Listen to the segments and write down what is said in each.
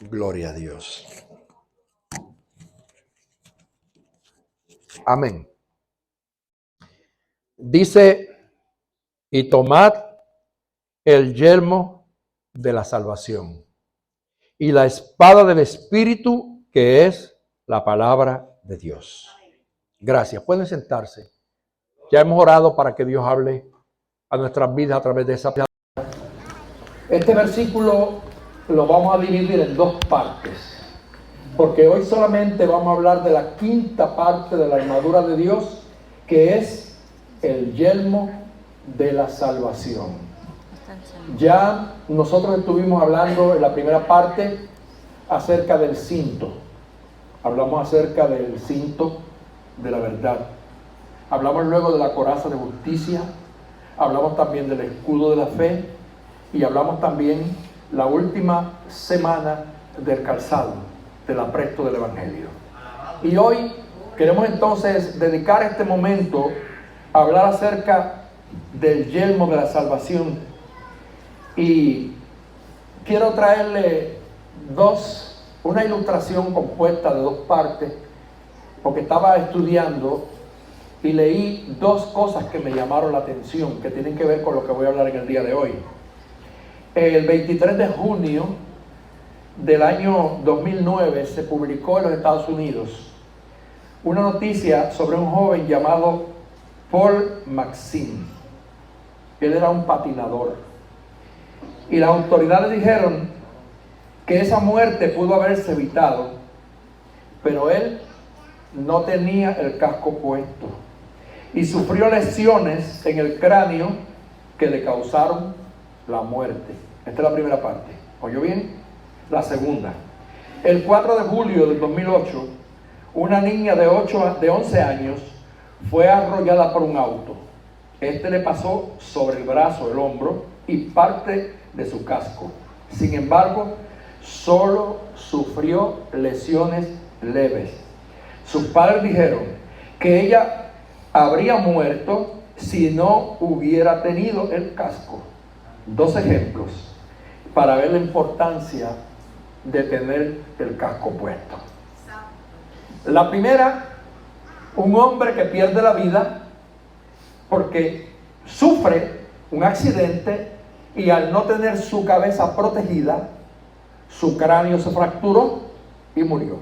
Gloria a Dios. Amén. Dice, y tomad el yelmo de la salvación y la espada del Espíritu, que es la palabra de Dios. Gracias. Pueden sentarse. Ya hemos orado para que Dios hable a nuestras vidas a través de esa palabra. Este versículo lo vamos a dividir en dos partes, porque hoy solamente vamos a hablar de la quinta parte de la armadura de Dios, que es el yelmo de la salvación. Ya nosotros estuvimos hablando en la primera parte acerca del cinto. Hablamos acerca del cinto de la verdad. Hablamos luego de la coraza de justicia. Hablamos también del escudo de la fe. Y hablamos también la última semana del calzado, del apresto del Evangelio. Y hoy queremos entonces dedicar este momento a hablar acerca del yelmo de la salvación. Y quiero traerle una ilustración compuesta de dos partes, porque estaba estudiando y leí dos cosas que me llamaron la atención, que tienen que ver con lo que voy a hablar en el día de hoy. El 23 de junio del año 2009 se publicó en los Estados Unidos una noticia sobre un joven llamado Paul Maxim. Él era un patinador. Y las autoridades dijeron que esa muerte pudo haberse evitado, pero él no tenía el casco puesto y sufrió lesiones en el cráneo que le causaron la muerte. Esta es la primera parte. ¿Oyó bien? La segunda. El 4 de julio del 2008, una niña de 11 años fue arrollada por un auto. Este le pasó sobre el brazo, el hombro y parte de su casco. Sin embargo, solo sufrió lesiones leves. Sus padres dijeron que ella habría muerto si no hubiera tenido el casco. Dos ejemplos para ver la importancia de tener el casco puesto. La primera, un hombre que pierde la vida porque sufre un accidente y al no tener su cabeza protegida, su cráneo se fracturó y murió.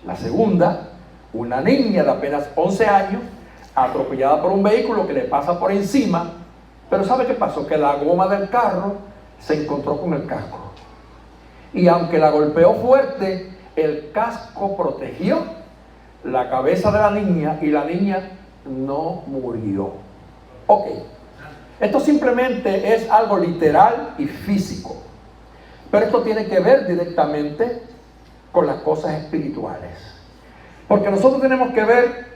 La segunda, una niña de apenas 11 años, atropellada por un vehículo que le pasa por encima, pero ¿sabe qué pasó? Que la goma del carro se encontró con el casco. Y aunque la golpeó fuerte, el casco protegió la cabeza de la niña y la niña no murió. Ok. Esto simplemente es algo literal y físico. Pero esto tiene que ver directamente con las cosas espirituales. Porque nosotros tenemos que ver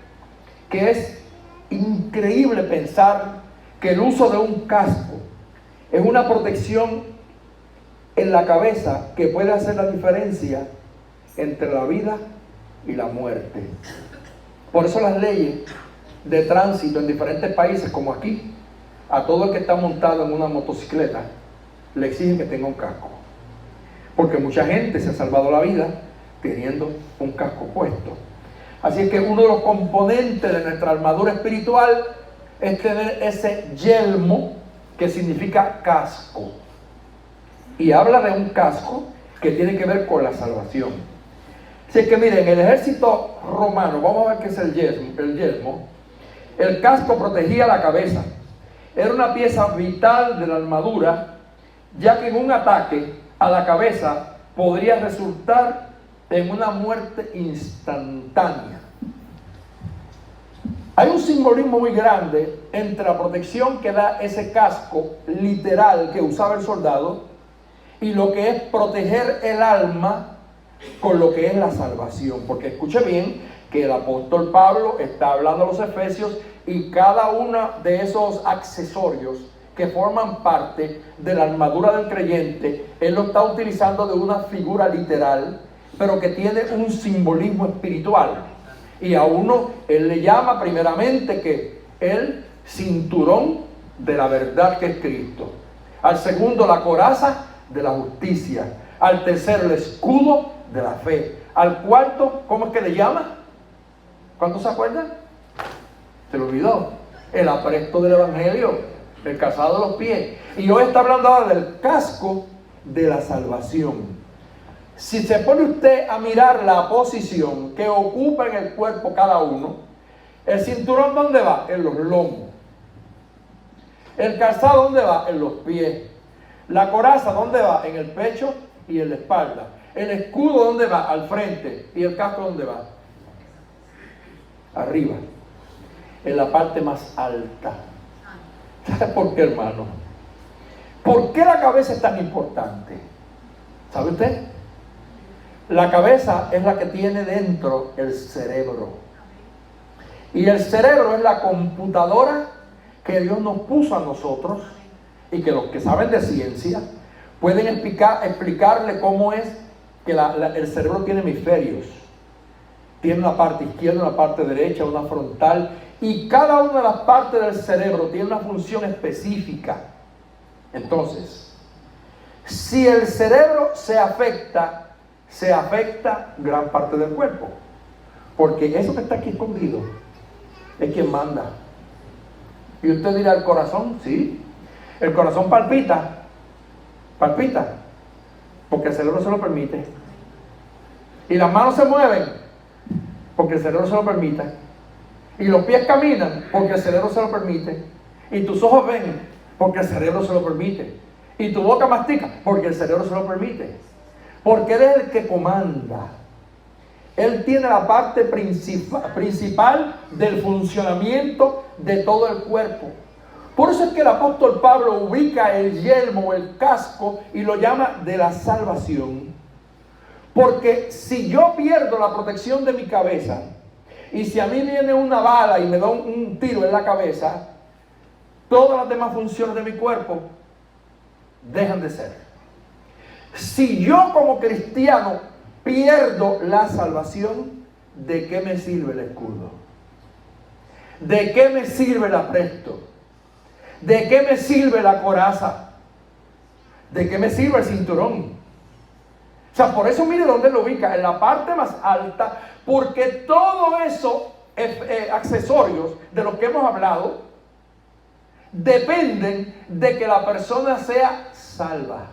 que es increíble pensar que el uso de un casco es una protección en la cabeza que puede hacer la diferencia entre la vida y la muerte. Por eso las leyes de tránsito en diferentes países, como aquí, a todo el que está montado en una motocicleta le exigen que tenga un casco, porque mucha gente se ha salvado la vida teniendo un casco puesto. Así es que uno de los componentes de nuestra armadura espiritual es tener ese yelmo, que significa casco, y habla de un casco que tiene que ver con la salvación. Así que miren, en el ejército romano, vamos a ver qué es el yelmo. El casco protegía la cabeza. Era una pieza vital de la armadura, ya que en un ataque a la cabeza podría resultar en una muerte instantánea. Hay un simbolismo muy grande entre la protección que da ese casco literal que usaba el soldado y lo que es proteger el alma con lo que es la salvación. Porque escuche bien que el apóstol Pablo está hablando a los efesios y cada uno de esos accesorios que forman parte de la armadura del creyente, él lo está utilizando de una figura literal, pero que tiene un simbolismo espiritual. Y a uno, él le llama primeramente que el cinturón de la verdad que es Cristo. Al segundo, la coraza de la justicia. Al tercero, el escudo de la fe. Al cuarto, ¿cómo es que le llama? ¿Cuántos se acuerdan? Se lo olvidó. El apresto del evangelio, el calzado de los pies. Y hoy está hablando ahora del casco de la salvación. Si se pone usted a mirar la posición que ocupa en el cuerpo cada uno, el cinturón, ¿dónde va? En los lomos. El calzado, ¿dónde va? En los pies. La coraza, ¿dónde va? En el pecho y en la espalda. El escudo, ¿dónde va? Al frente. ¿Y el casco dónde va? Arriba. En la parte más alta. ¿Sabe por qué, hermano? ¿Por qué la cabeza es tan importante? ¿Sabe usted? La cabeza es la que tiene dentro el cerebro. Y el cerebro es la computadora que Dios nos puso a nosotros, y que los que saben de ciencia pueden explicarle cómo es que el cerebro tiene hemisferios. Tiene una parte izquierda, una parte derecha, una frontal, y cada una de las partes del cerebro tiene una función específica. Entonces, si el cerebro se afecta gran parte del cuerpo, porque eso que está aquí escondido es quien manda. Y usted dirá, ¿el corazón? Sí, el corazón palpita, porque el cerebro se lo permite. Y las manos se mueven, porque el cerebro se lo permite. Y los pies caminan, porque el cerebro se lo permite. Y tus ojos ven, porque el cerebro se lo permite. Y tu boca mastica, porque el cerebro se lo permite. Porque Él es el que comanda. Él tiene la parte principal del funcionamiento de todo el cuerpo. Por eso es que el apóstol Pablo ubica el yelmo o el casco y lo llama de la salvación. Porque si yo pierdo la protección de mi cabeza, y si a mí viene una bala y me da un tiro en la cabeza, todas las demás funciones de mi cuerpo dejan de ser. Si yo como cristiano pierdo la salvación, ¿de qué me sirve el escudo? ¿De qué me sirve el apresto? ¿De qué me sirve la coraza? ¿De qué me sirve el cinturón? O sea, por eso mire dónde lo ubica, en la parte más alta, porque todo eso, accesorios de los que hemos hablado, dependen de que la persona sea salva.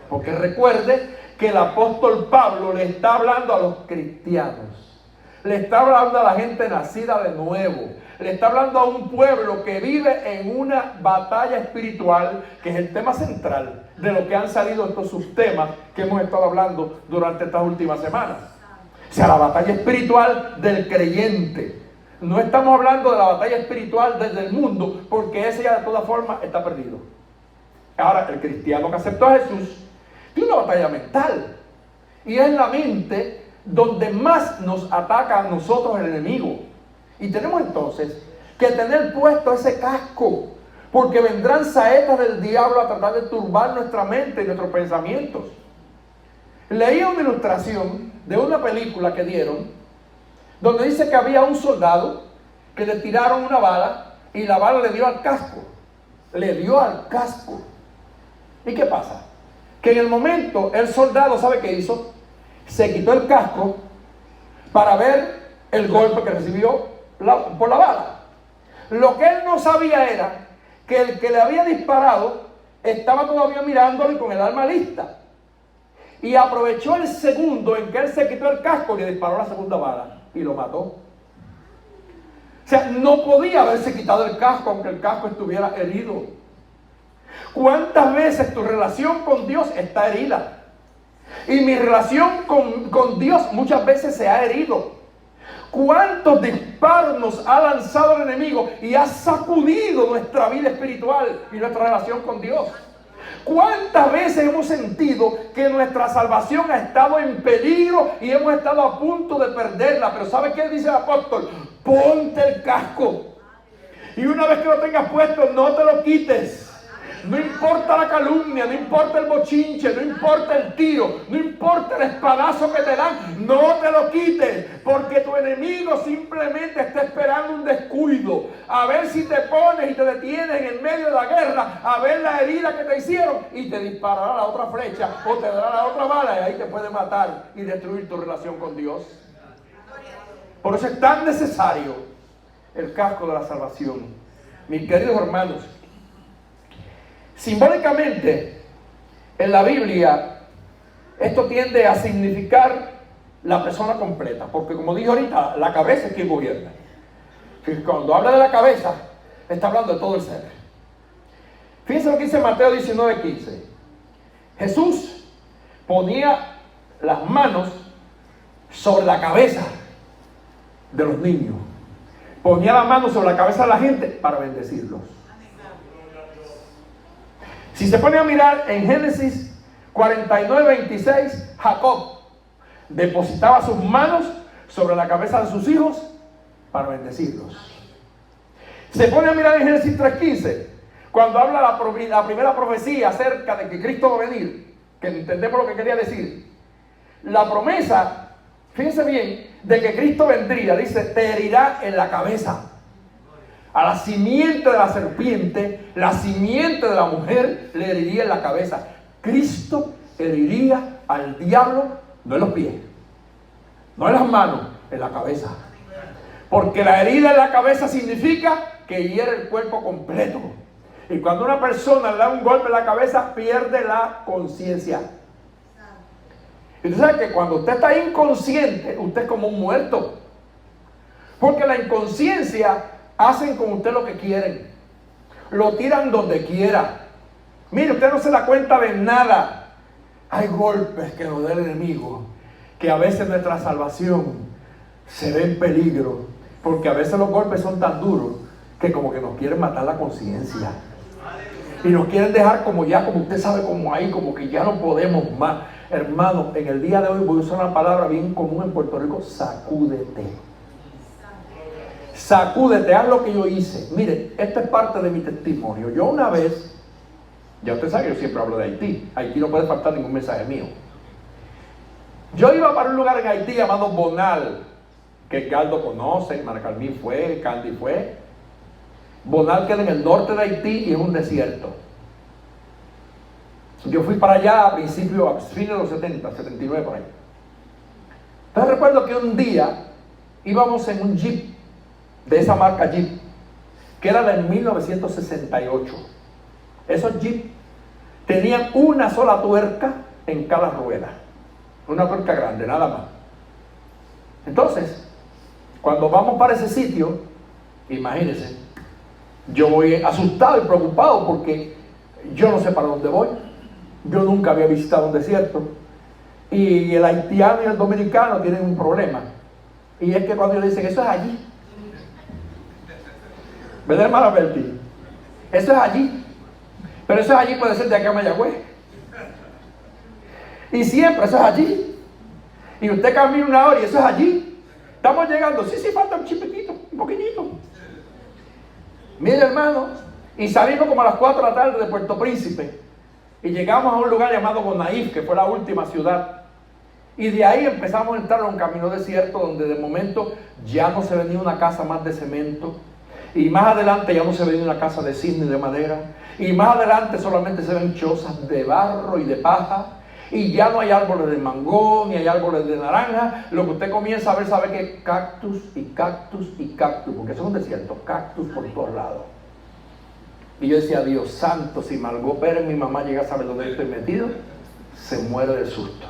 Porque recuerde que el apóstol Pablo le está hablando a los cristianos, le está hablando a la gente nacida de nuevo, le está hablando a un pueblo que vive en una batalla espiritual, que es el tema central de lo que han salido estos subtemas que hemos estado hablando durante estas últimas semanas. O sea, la batalla espiritual del creyente. No estamos hablando de la batalla espiritual desde el mundo, porque ese ya de todas formas está perdido. Ahora, el cristiano que aceptó a Jesús tiene una batalla mental. Y es la mente donde más nos ataca a nosotros el enemigo. Y tenemos entonces que tener puesto ese casco, porque vendrán saetas del diablo a tratar de turbar nuestra mente y nuestros pensamientos. Leí una ilustración de una película que dieron, donde dice que había un soldado que le tiraron una bala y la bala le dio al casco. Le dio al casco. ¿Y qué pasa? Que en el momento el soldado, ¿sabe qué hizo? Se quitó el casco para ver el golpe que recibió por la bala. Lo que él no sabía era que el que le había disparado estaba todavía mirándole con el arma lista. Y aprovechó el segundo en que él se quitó el casco y le disparó la segunda bala y lo mató. O sea, no podía haberse quitado el casco aunque el casco estuviera herido. ¿Cuántas veces tu relación con Dios está herida? Y mi relación con Dios muchas veces se ha herido. ¿Cuántos disparos nos ha lanzado el enemigo y ha sacudido nuestra vida espiritual y nuestra relación con Dios? ¿Cuántas veces hemos sentido que nuestra salvación ha estado en peligro y hemos estado a punto de perderla? Pero ¿sabe qué dice el apóstol? Ponte el casco. Y una vez que lo tengas puesto, no te lo quites. No importa la calumnia, no importa el bochinche, no importa el tiro, no importa el espadazo que te dan, no te lo quites, porque tu enemigo simplemente está esperando un descuido, a ver si te pones y te detienes en medio de la guerra, a ver la herida que te hicieron y te disparará la otra flecha o te dará la otra bala y ahí te puede matar y destruir tu relación con Dios. Por eso es tan necesario el casco de la salvación. Mis queridos hermanos, simbólicamente en la Biblia esto tiende a significar la persona completa, porque como dije ahorita, la cabeza es quien gobierna. Cuando habla de la cabeza, está hablando de todo el ser. Fíjense lo que dice Mateo 19:15. Jesús ponía las manos sobre la cabeza de los niños. Ponía la mano sobre la cabeza de la gente para bendecirlos. Si se pone a mirar en Génesis 49:26, Jacob depositaba sus manos sobre la cabeza de sus hijos para bendecirlos. Se pone a mirar en Génesis 3:15, cuando habla la primera profecía acerca de que Cristo va a venir, que entendemos lo que quería decir. La promesa, fíjense bien, de que Cristo vendría, dice, te herirá en la cabeza. A la simiente de la serpiente, la simiente de la mujer le heriría en la cabeza. Cristo heriría al diablo, no en los pies, no en las manos, en la cabeza. Porque la herida en la cabeza significa que hiere el cuerpo completo. Y cuando una persona le da un golpe en la cabeza, pierde la conciencia. Y usted sabe que cuando usted está inconsciente, usted es como un muerto. Porque la inconsciencia hacen con usted lo que quieren. Lo tiran donde quiera. Mire, usted no se da cuenta de nada. Hay golpes que nos da el enemigo, que a veces nuestra salvación se ve en peligro. Porque a veces los golpes son tan duros que como que nos quieren matar la conciencia. Y nos quieren dejar como ya, como usted sabe, como ahí, como que ya no podemos más. Hermano, en el día de hoy voy a usar una palabra bien común en Puerto Rico: sacúdete. Sacúdete, haz lo que yo hice. Mire, esta es parte de mi testimonio. Yo una vez, ya usted sabe que yo siempre hablo de Haití. Haití no puede faltar ningún mensaje mío. Yo iba para un lugar en Haití llamado Bonal, que Galdo conoce, Mara Carmín fue, Candy fue. Bonal queda en el norte de Haití y es un desierto. Yo fui para allá a fines de los 70, 79 por ahí. Entonces recuerdo que un día íbamos en un Jeep, de esa marca Jeep, que era del 1968. Esos Jeep tenían una sola tuerca en cada rueda. Una tuerca grande, nada más. Entonces, cuando vamos para ese sitio, imagínense, yo voy asustado y preocupado porque yo no sé para dónde voy. Yo nunca había visitado un desierto. Y el haitiano y el dominicano tienen un problema. Y es que cuando ellos dicen, eso es allí. ¿Verdad, hermana Berti? Eso es allí. Pero eso es allí, puede ser de acá a Mayagüez. Y siempre eso es allí. Y usted camina una hora y eso es allí. Estamos llegando. Sí, falta un chiquitito, un poquitito. Mire, hermano, y salimos como a las 4 de la tarde de Puerto Príncipe. Y llegamos a un lugar llamado Gonaïves, que fue la última ciudad. Y de ahí empezamos a entrar a un camino desierto donde de momento ya no se ve ni una casa más de cemento. Y más adelante ya no se ve ni una casa de cisne de madera. Y más adelante solamente se ven chozas de barro y de paja. Y ya no hay árboles de mango, ni hay árboles de naranja. Lo que usted comienza a ver, sabe que cactus y cactus y cactus, porque eso es un desierto, cactus por todos lados. Y yo decía, Dios santo, si Margot Pérez, mi mamá, llega a saber dónde yo estoy metido, se muere del susto.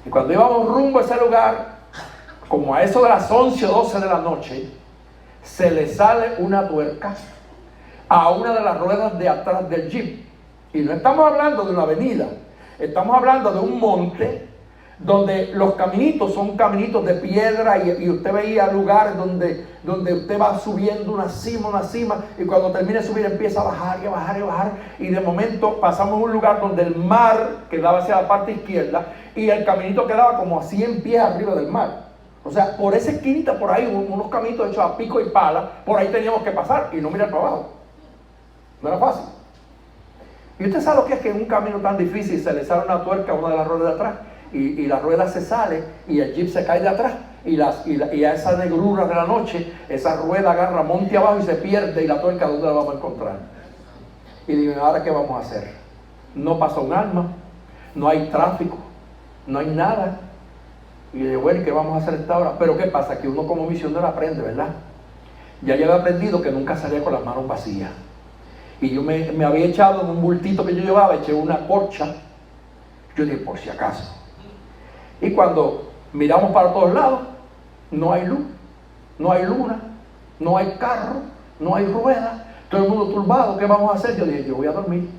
Y cuando íbamos rumbo a ese lugar, como a eso de las 11 o 12 de la noche, se le sale una tuerca a una de las ruedas de atrás del Jeep. Y no estamos hablando de una avenida, estamos hablando de un monte donde los caminitos son caminitos de piedra y usted veía lugares donde usted va subiendo una cima y cuando termina de subir empieza a bajar y a bajar y a bajar y de momento pasamos a un lugar donde el mar quedaba hacia la parte izquierda y el caminito quedaba como a 100 pies arriba del mar. O sea, por esa esquinita por ahí, unos caminitos hechos a pico y pala, por ahí teníamos que pasar y no mirar para abajo. No era fácil. Y usted sabe lo que es que en un camino tan difícil se le sale una tuerca a una de las ruedas de atrás y la rueda se sale y el jeep se cae de atrás y a esa negrura de la noche, esa rueda agarra monte abajo y se pierde y la tuerca ¿dónde la vamos a encontrar? Y digo, ¿ahora qué vamos a hacer? No pasa un alma, no hay tráfico, no hay nada. Y yo digo, bueno, ¿y qué vamos a hacer a esta hora? Pero ¿qué pasa? Que uno como misionero aprende, ¿verdad? Ya yo había aprendido que nunca salía con las manos vacías. Y yo me había echado en un bultito que yo llevaba, eché una corcha. Yo dije, por si acaso. Y cuando miramos para todos lados, no hay luz, no hay luna, no hay carro, no hay rueda, todo el mundo turbado, ¿qué vamos a hacer? Yo dije, yo voy a dormir.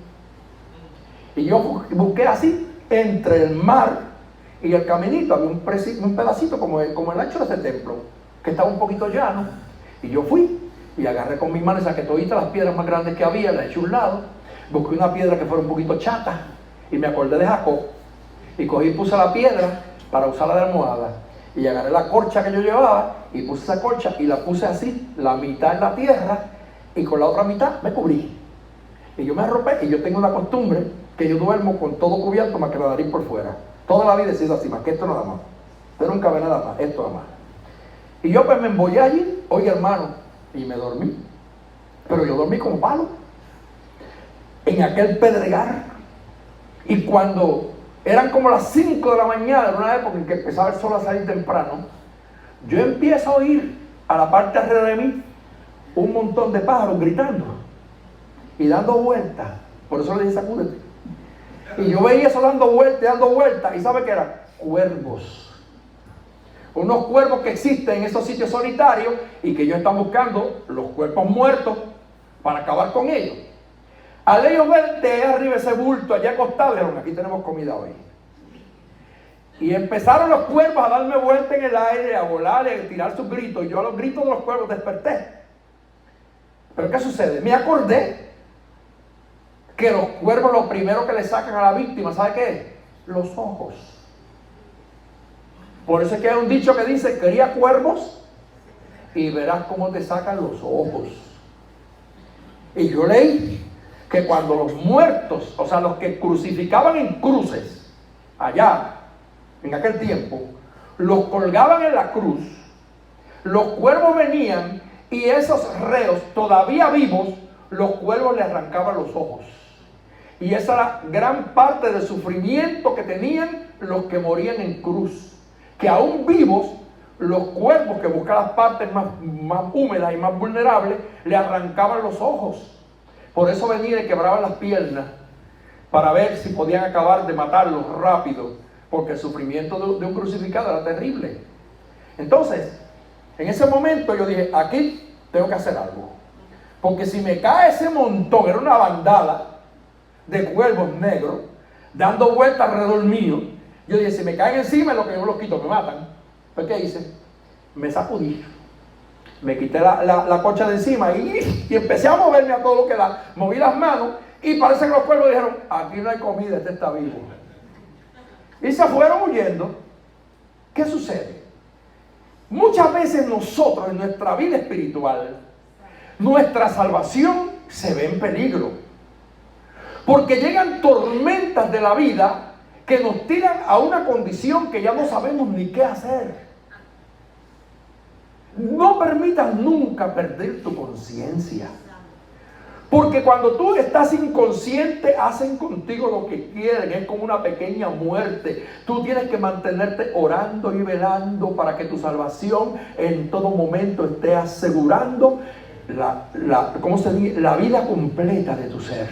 Y yo busqué así, entre el mar y el caminito, había un pedacito como el ancho de ese templo, que estaba un poquito llano. Y yo fui y agarré con mis manos, saqué toditas las piedras más grandes que había, las eché a un lado, busqué una piedra que fuera un poquito chata y me acordé de Jacob y cogí y puse la piedra para usarla de almohada y agarré la corcha que yo llevaba y puse esa corcha y la puse así, la mitad en la tierra y con la otra mitad me cubrí y yo me arropé. Y yo tengo una costumbre que yo duermo con todo cubierto más que la nariz por fuera, toda la vida he sido así, más que esto nada más, pero nunca ve nada más, esto nada más. Y yo pues me embollé allí, oye hermano, y me dormí. Pero yo dormí como palo en aquel pedregal. Y cuando eran como las 5 de la mañana, en una época en que empezaba el sol a salir temprano, yo empiezo a oír a la parte alrededor de mí un montón de pájaros gritando y dando vueltas. Por eso le dije sacúdete. Y yo veía eso dando vueltas, y ¿sabe qué eran? Cuervos. Unos cuervos que existen en esos sitios solitarios y que ellos están buscando los cuerpos muertos para acabar con ellos. Al ellos ver de arriba ese bulto allá acostado, dijeron, aquí tenemos comida hoy. Y empezaron los cuervos a darme vuelta en el aire, a volar, a tirar sus gritos. Y yo a los gritos de los cuervos desperté. Pero ¿qué sucede? Me acordé que los cuervos lo primero que le sacan a la víctima, ¿sabe qué es? Los ojos. Por eso es que hay un dicho que dice, cría cuervos y verás cómo te sacan los ojos. Y yo leí que cuando los muertos, o sea, los que crucificaban en cruces, allá, en aquel tiempo, los colgaban en la cruz, los cuervos venían y esos reos todavía vivos, los cuervos le arrancaban los ojos. Y esa era gran parte del sufrimiento que tenían los que morían en cruz. Que aún vivos, los cuervos que buscan las partes más húmedas y más vulnerables, le arrancaban los ojos. Por eso venían y quebraban las piernas, para ver si podían acabar de matarlos rápido, porque el sufrimiento de un crucificado era terrible. Entonces, en ese momento yo dije, aquí tengo que hacer algo. Porque si me cae ese montón, era una bandada de cuervos negros, dando vueltas alrededor mío. Yo dije, si me caen encima, es lo que yo los quito, me matan. Pues, ¿qué hice? Me sacudí. Me quité la concha de encima y empecé a moverme a todo lo que da. Moví las manos y parece que los cuervos dijeron, aquí no hay comida, este está vivo. Y se fueron huyendo. ¿Qué sucede? Muchas veces nosotros en nuestra vida espiritual, nuestra salvación se ve en peligro. Porque llegan tormentas de la vida que nos tiran a una condición que ya no sabemos ni qué hacer. No permitas nunca perder tu conciencia. Porque cuando tú estás inconsciente, hacen contigo lo que quieren. Es como una pequeña muerte. Tú tienes que mantenerte orando y velando para que tu salvación en todo momento esté asegurando la vida completa de tu ser.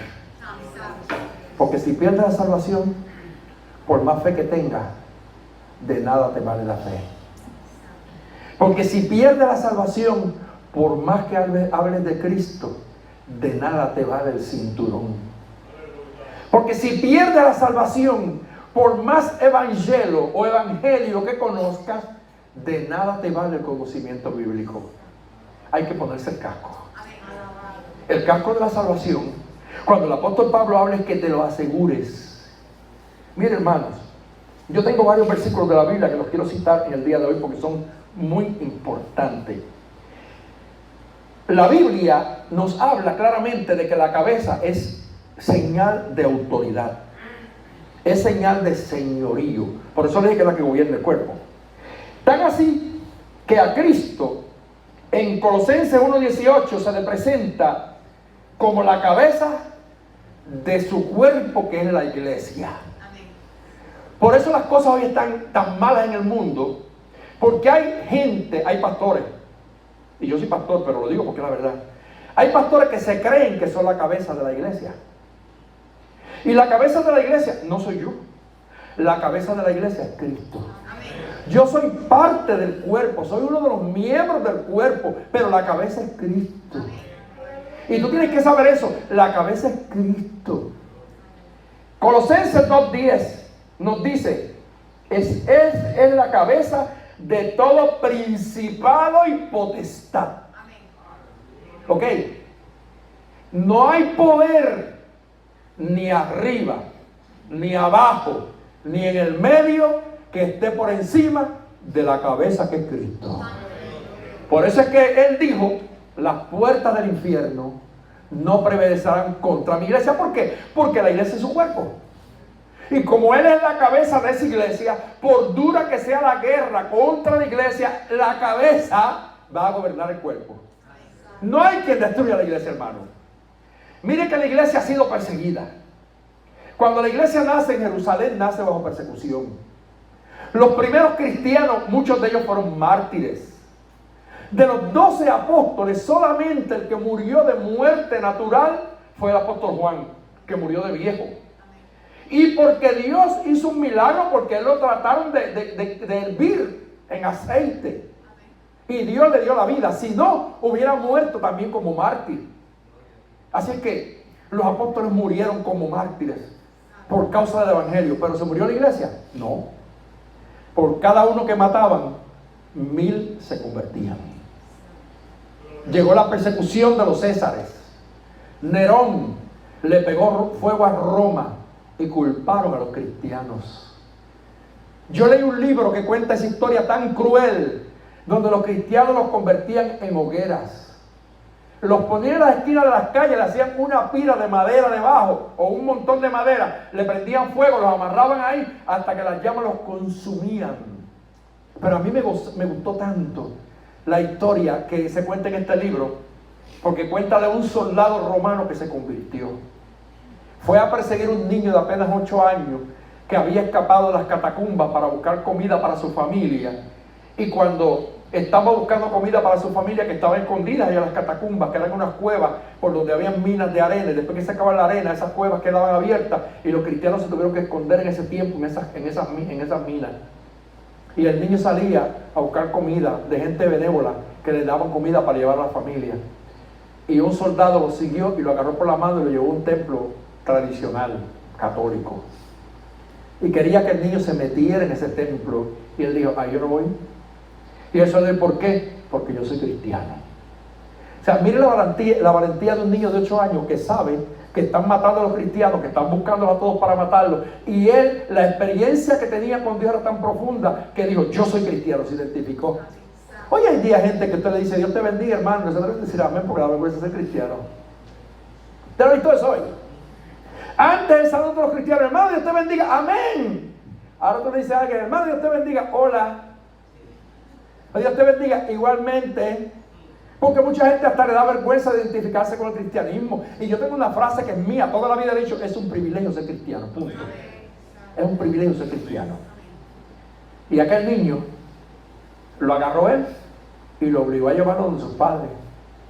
Porque si pierdes la salvación, por más fe que tengas, de nada te vale la fe. Porque si pierdes la salvación, por más que hables de Cristo, de nada te vale el cinturón. Porque si pierdes la salvación, por más evangelio que conozcas, de nada te vale el conocimiento bíblico. Hay que ponerse el casco. El casco de la salvación, cuando el apóstol Pablo habla, es que te lo asegures. Miren, hermanos, yo tengo varios versículos de la Biblia que los quiero citar en el día de hoy porque son muy importantes. La Biblia nos habla claramente de que la cabeza es señal de autoridad. Es señal de señorío. Por eso le dije que es la que gobierna el cuerpo. Tan así que a Cristo en Colosenses 1:18 se le presenta como la cabeza de su cuerpo, que es la iglesia. Por eso las cosas hoy están tan malas en el mundo, porque hay gente, hay pastores, y yo soy pastor, pero lo digo porque es la verdad. Hay pastores que se creen que son la cabeza de la iglesia. Y la cabeza de la iglesia no soy yo. La cabeza de la iglesia es Cristo. Yo soy parte del cuerpo, soy uno de los miembros del cuerpo, pero la cabeza es Cristo. Y tú tienes que saber eso, la cabeza es Cristo. Colosenses 2:10 nos dice, es la cabeza de todo principado y potestad. Ok, no hay poder ni arriba, ni abajo, ni en el medio que esté por encima de la cabeza que es Cristo. Por eso es que Él dijo, las puertas del infierno no prevalecerán contra mi iglesia. ¿Por qué? Porque la iglesia es su cuerpo. Y como Él es la cabeza de esa iglesia, por dura que sea la guerra contra la iglesia, la cabeza va a gobernar el cuerpo. No hay quien destruya la iglesia, hermano. Mire que la iglesia ha sido perseguida. Cuando la iglesia nace en Jerusalén, nace bajo persecución. Los primeros cristianos, muchos de ellos fueron mártires. De los 12 apóstoles, solamente el que murió de muerte natural fue el apóstol Juan, que murió de viejo. Y porque Dios hizo un milagro, porque lo trataron de hervir en aceite. Y Dios le dio la vida. Si no, hubiera muerto también como mártir. Así es que los apóstoles murieron como mártires por causa del evangelio. ¿Pero se murió la iglesia? No. Por cada uno que mataban, 1000 se convertían. Llegó la persecución de los Césares. Nerón le pegó fuego a Roma y culparon a los cristianos. Yo leí un libro que cuenta esa historia tan cruel, donde los cristianos los convertían en hogueras. Los ponían en las esquinas de las calles, le hacían una pila de madera debajo, o un montón de madera, le prendían fuego, los amarraban ahí, hasta que las llamas los consumían. Pero a mí me gustó tanto la historia que se cuenta en este libro, porque cuenta de un soldado romano que se convirtió. Fue a perseguir un niño de apenas 8 años, que había escapado de las catacumbas para buscar comida para su familia. Y cuando estaba buscando comida para su familia, que estaba escondida allá en las catacumbas, que eran unas cuevas por donde habían minas de arena, y después que se acababa la arena, esas cuevas quedaban abiertas, y los cristianos se tuvieron que esconder en ese tiempo, en esas minas. Y el niño salía a buscar comida de gente benévola, que le daban comida para llevar a la familia. Y un soldado lo siguió y lo agarró por la mano y lo llevó a un templo tradicional, católico. Y quería que el niño se metiera en ese templo. Y él dijo, yo no voy. Y eso es ¿por qué? Porque yo soy cristiano. O sea, mire la valentía de un niño de 8 años que sabe que están matando a los cristianos, que están buscándolos a todos para matarlos. Y él, la experiencia que tenía con Dios era tan profunda que dijo, yo soy cristiano, se identificó. Hoy hay día gente que usted le dice, Dios te bendiga, hermano, no se debe decir amén porque la vergüenza es ser cristiano. ¿Usted lo ha visto eso hoy? Antes el saludo de los cristianos, hermano, Dios te bendiga, amén. Ahora tú le dices a alguien, hermano, Dios te bendiga, hola. Dios te bendiga, igualmente. Porque mucha gente hasta le da vergüenza de identificarse con el cristianismo. Y yo tengo una frase que es mía, toda la vida he dicho, es un privilegio ser cristiano, punto. Es un privilegio ser cristiano. Y aquel niño lo agarró él y lo obligó a llevarlo donde sus padres.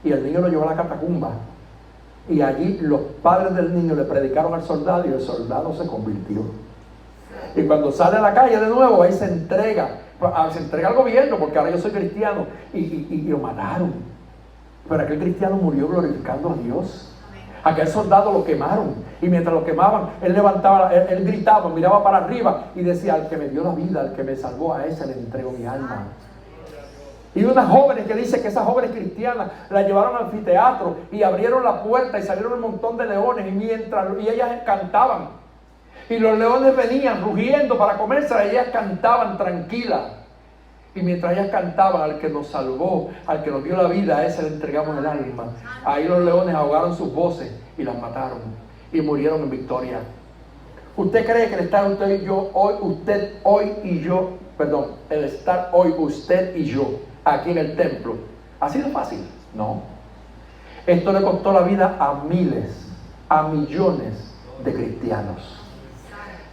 Y el niño lo llevó a la catacumba. Y allí los padres del niño le predicaron al soldado y el soldado se convirtió. Y cuando sale a la calle de nuevo, ahí se entrega al gobierno, porque ahora yo soy cristiano. Y lo mataron. Pero aquel cristiano murió glorificando a Dios. Aquel soldado lo quemaron. Y mientras lo quemaban, él levantaba, él gritaba, miraba para arriba y decía, al que me dio la vida, al que me salvó, a ese le entrego mi alma. Y unas jóvenes que dice que esas jóvenes cristianas la llevaron al anfiteatro y abrieron la puerta y salieron un montón de leones y ellas cantaban. Y los leones venían rugiendo para comérselas y ellas cantaban tranquilas. Y mientras ellas cantaban, al que nos salvó, al que nos dio la vida, a ese le entregamos el alma. Ahí los leones ahogaron sus voces y las mataron. y murieron en victoria. ¿Usted cree que el estar usted y yo hoy, el estar hoy usted y yo aquí en el templo ha sido fácil? No. Esto le costó la vida a miles, a millones de cristianos.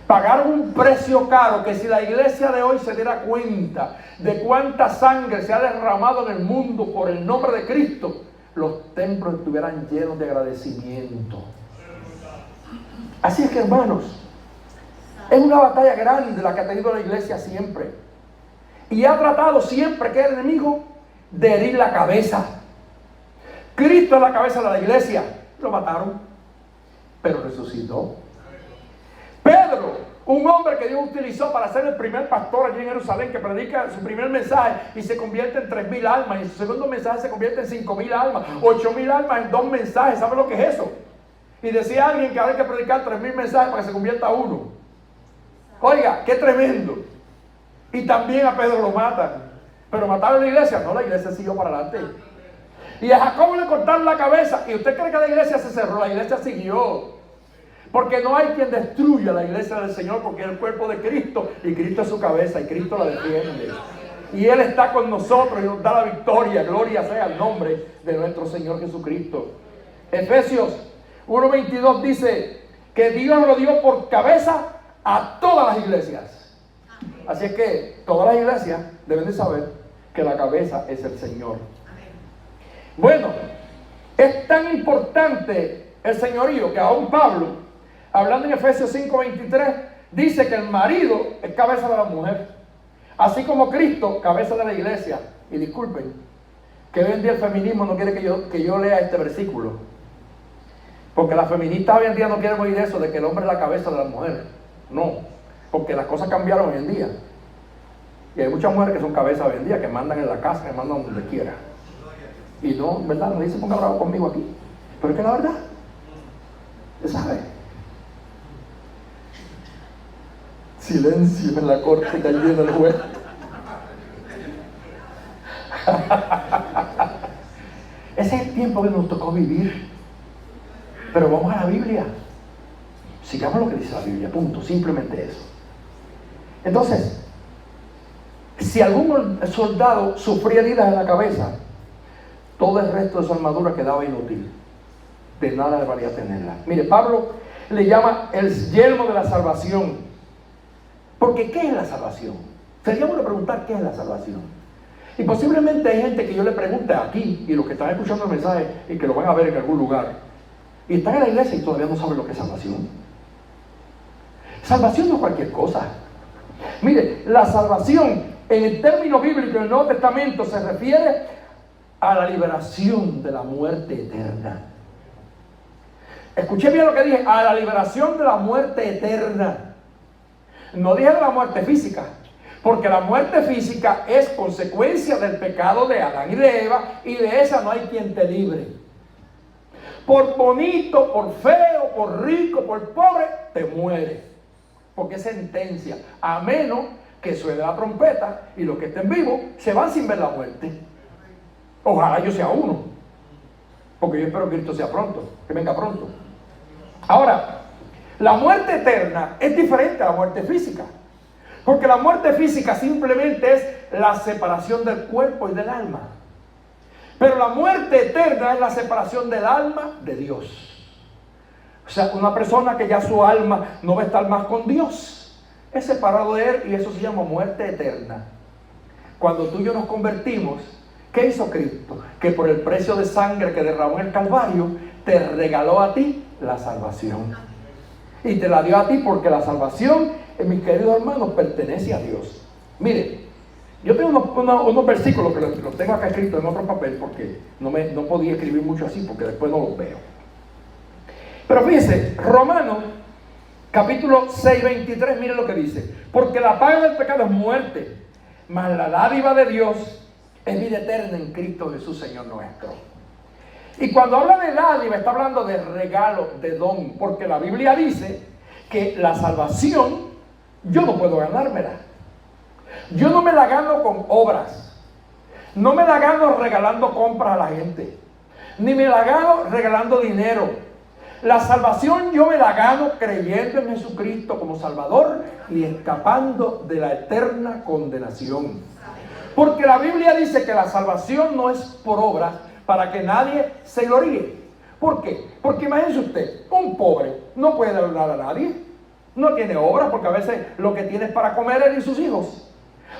Pagaron un precio caro que si la iglesia de hoy se diera cuenta de cuánta sangre se ha derramado en el mundo por el nombre de Cristo, los templos estuvieran llenos de agradecimiento. Así es que, hermanos, es una batalla grande la que ha tenido la iglesia siempre. Y ha tratado siempre que el enemigo de herir la cabeza. Cristo es la cabeza de la iglesia. Lo mataron, pero resucitó. Pedro, un hombre que Dios utilizó para ser el primer pastor allí en Jerusalén, que predica su primer mensaje y se convierte en 3,000 almas, y su segundo mensaje se convierte en 5,000 almas, 8,000 almas en 2 mensajes. ¿Sabe lo que es eso? Y decía alguien que había que predicar 3,000 mensajes para que se convierta a uno. Oiga, qué tremendo. Y también a Pedro lo matan. Pero mataron a la iglesia. No, la iglesia siguió para adelante. Y a Jacobo le cortaron la cabeza. ¿Y usted cree que la iglesia se cerró? La iglesia siguió. Porque no hay quien destruya la iglesia del Señor, porque es el cuerpo de Cristo y Cristo es su cabeza y Cristo la defiende. Y Él está con nosotros y nos da la victoria. Gloria sea el nombre de nuestro Señor Jesucristo. Efesios 1:22 dice que Dios lo dio por cabeza a todas las iglesias. Así es que todas las iglesias deben de saber que la cabeza es el Señor. Bueno, es tan importante el señorío que aún Pablo, hablando en Efesios 5:23, dice que el marido es cabeza de la mujer, así como Cristo, cabeza de la iglesia. Y disculpen, que hoy en día el feminismo no quiere que yo lea este versículo, porque las feministas hoy en día no quieren oír eso de que el hombre es la cabeza de la mujer. No, porque las cosas cambiaron hoy en día. Y hay muchas mujeres que son cabezas hoy en día, que mandan en la casa, que mandan donde quiera. Y no, ¿verdad? No dice ponga bravo conmigo aquí. Pero es que la verdad, ¿se sabe? Silencio en la corte que allí en el juez. Ese es el tiempo que nos tocó vivir. Pero vamos a la Biblia. Sigamos lo que dice la Biblia, punto, simplemente eso. Entonces, si algún soldado sufría heridas en la cabeza, todo el resto de su armadura quedaba inútil. De nada le valía tenerla. Mire, Pablo le llama el yelmo de la salvación. Porque ¿qué es la salvación? Sería bueno preguntar qué es la salvación. Y posiblemente hay gente que yo le pregunte aquí, y los que están escuchando el mensaje y que lo van a ver en algún lugar, y están en la iglesia y todavía no saben lo que es salvación. Salvación no es cualquier cosa. Mire, la salvación en el término bíblico del Nuevo Testamento se refiere a la liberación de la muerte eterna. Escuché bien lo que dije, a la liberación de la muerte eterna. No dije de la muerte física, porque la muerte física es consecuencia del pecado de Adán y de Eva, y de esa no hay quien te libre. Por bonito, por feo, por rico, por pobre, te mueres. Porque es sentencia, a menos que suene la trompeta y los que estén vivos se van sin ver la muerte. Ojalá yo sea uno, porque yo espero que Cristo sea pronto, que venga pronto. Ahora, la muerte eterna es diferente a la muerte física, porque la muerte física simplemente es la separación del cuerpo y del alma, pero la muerte eterna es la separación del alma de Dios. O sea, una persona que ya su alma no va a estar más con Dios, es separado de Él, y eso se llama muerte eterna. Cuando tú y yo nos convertimos, ¿qué hizo Cristo? Que por el precio de sangre que derramó en el Calvario, te regaló a ti la salvación. Y te la dio a ti porque la salvación, mis queridos hermanos, pertenece a Dios. Mire, yo tengo unos versículos que los tengo acá escritos en otro papel, porque no podía escribir mucho así, porque después no los veo. Pero fíjense, Romanos capítulo 6:23, miren lo que dice. Porque la paga del pecado es muerte, mas la dádiva de Dios es vida eterna en Cristo Jesús, Señor nuestro. Y cuando habla de dádiva, está hablando de regalo, de don, porque la Biblia dice que la salvación yo no puedo ganármela. Yo no me la gano con obras, no me la gano regalando compras a la gente, ni me la gano regalando dinero. La salvación yo me la gano creyendo en Jesucristo como Salvador y escapando de la eterna condenación. Porque la Biblia dice que la salvación no es por obras para que nadie se gloríe. ¿Por qué? Porque imagínese usted, un pobre no puede ayudar a nadie, no tiene obras porque a veces lo que tiene es para comer él y sus hijos.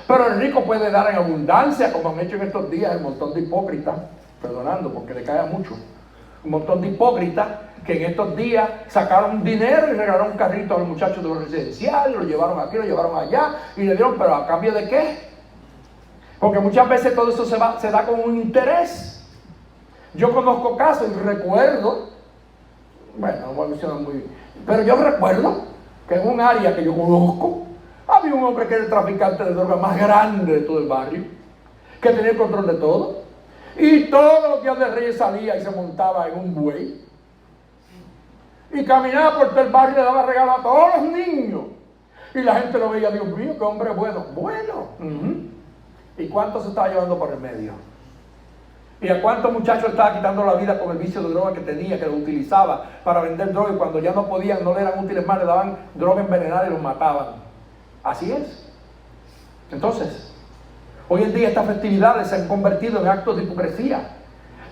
Pero el rico puede dar en abundancia, como han hecho en estos días un montón de hipócritas, perdonando porque le cae mucho, un montón de hipócritas que en estos días sacaron dinero y regalaron un carrito a los muchachos de los residenciales, lo llevaron aquí, lo llevaron allá y le dieron, pero ¿a cambio de qué? Porque muchas veces todo eso se da con un interés. Yo conozco casos y recuerdo, bueno, no voy a mencionar muy bien, pero yo recuerdo que en un área que yo conozco, había un hombre que era el traficante de drogas más grande de todo el barrio, que tenía el control de todo, y todos los días de Reyes salía y se montaba en un buey, y caminaba por todo el barrio y le daba regalos a todos los niños, y la gente lo veía, Dios mío, qué hombre bueno, ¿Y cuánto se estaba llevando por el medio? ¿Y a cuántos muchachos estaba quitando la vida con el vicio de droga que tenía, que lo utilizaba para vender droga y cuando ya no podían, no le eran útiles más, le daban droga envenenada y los mataban? Así es. Entonces, hoy en día estas festividades se han convertido en actos de hipocresía,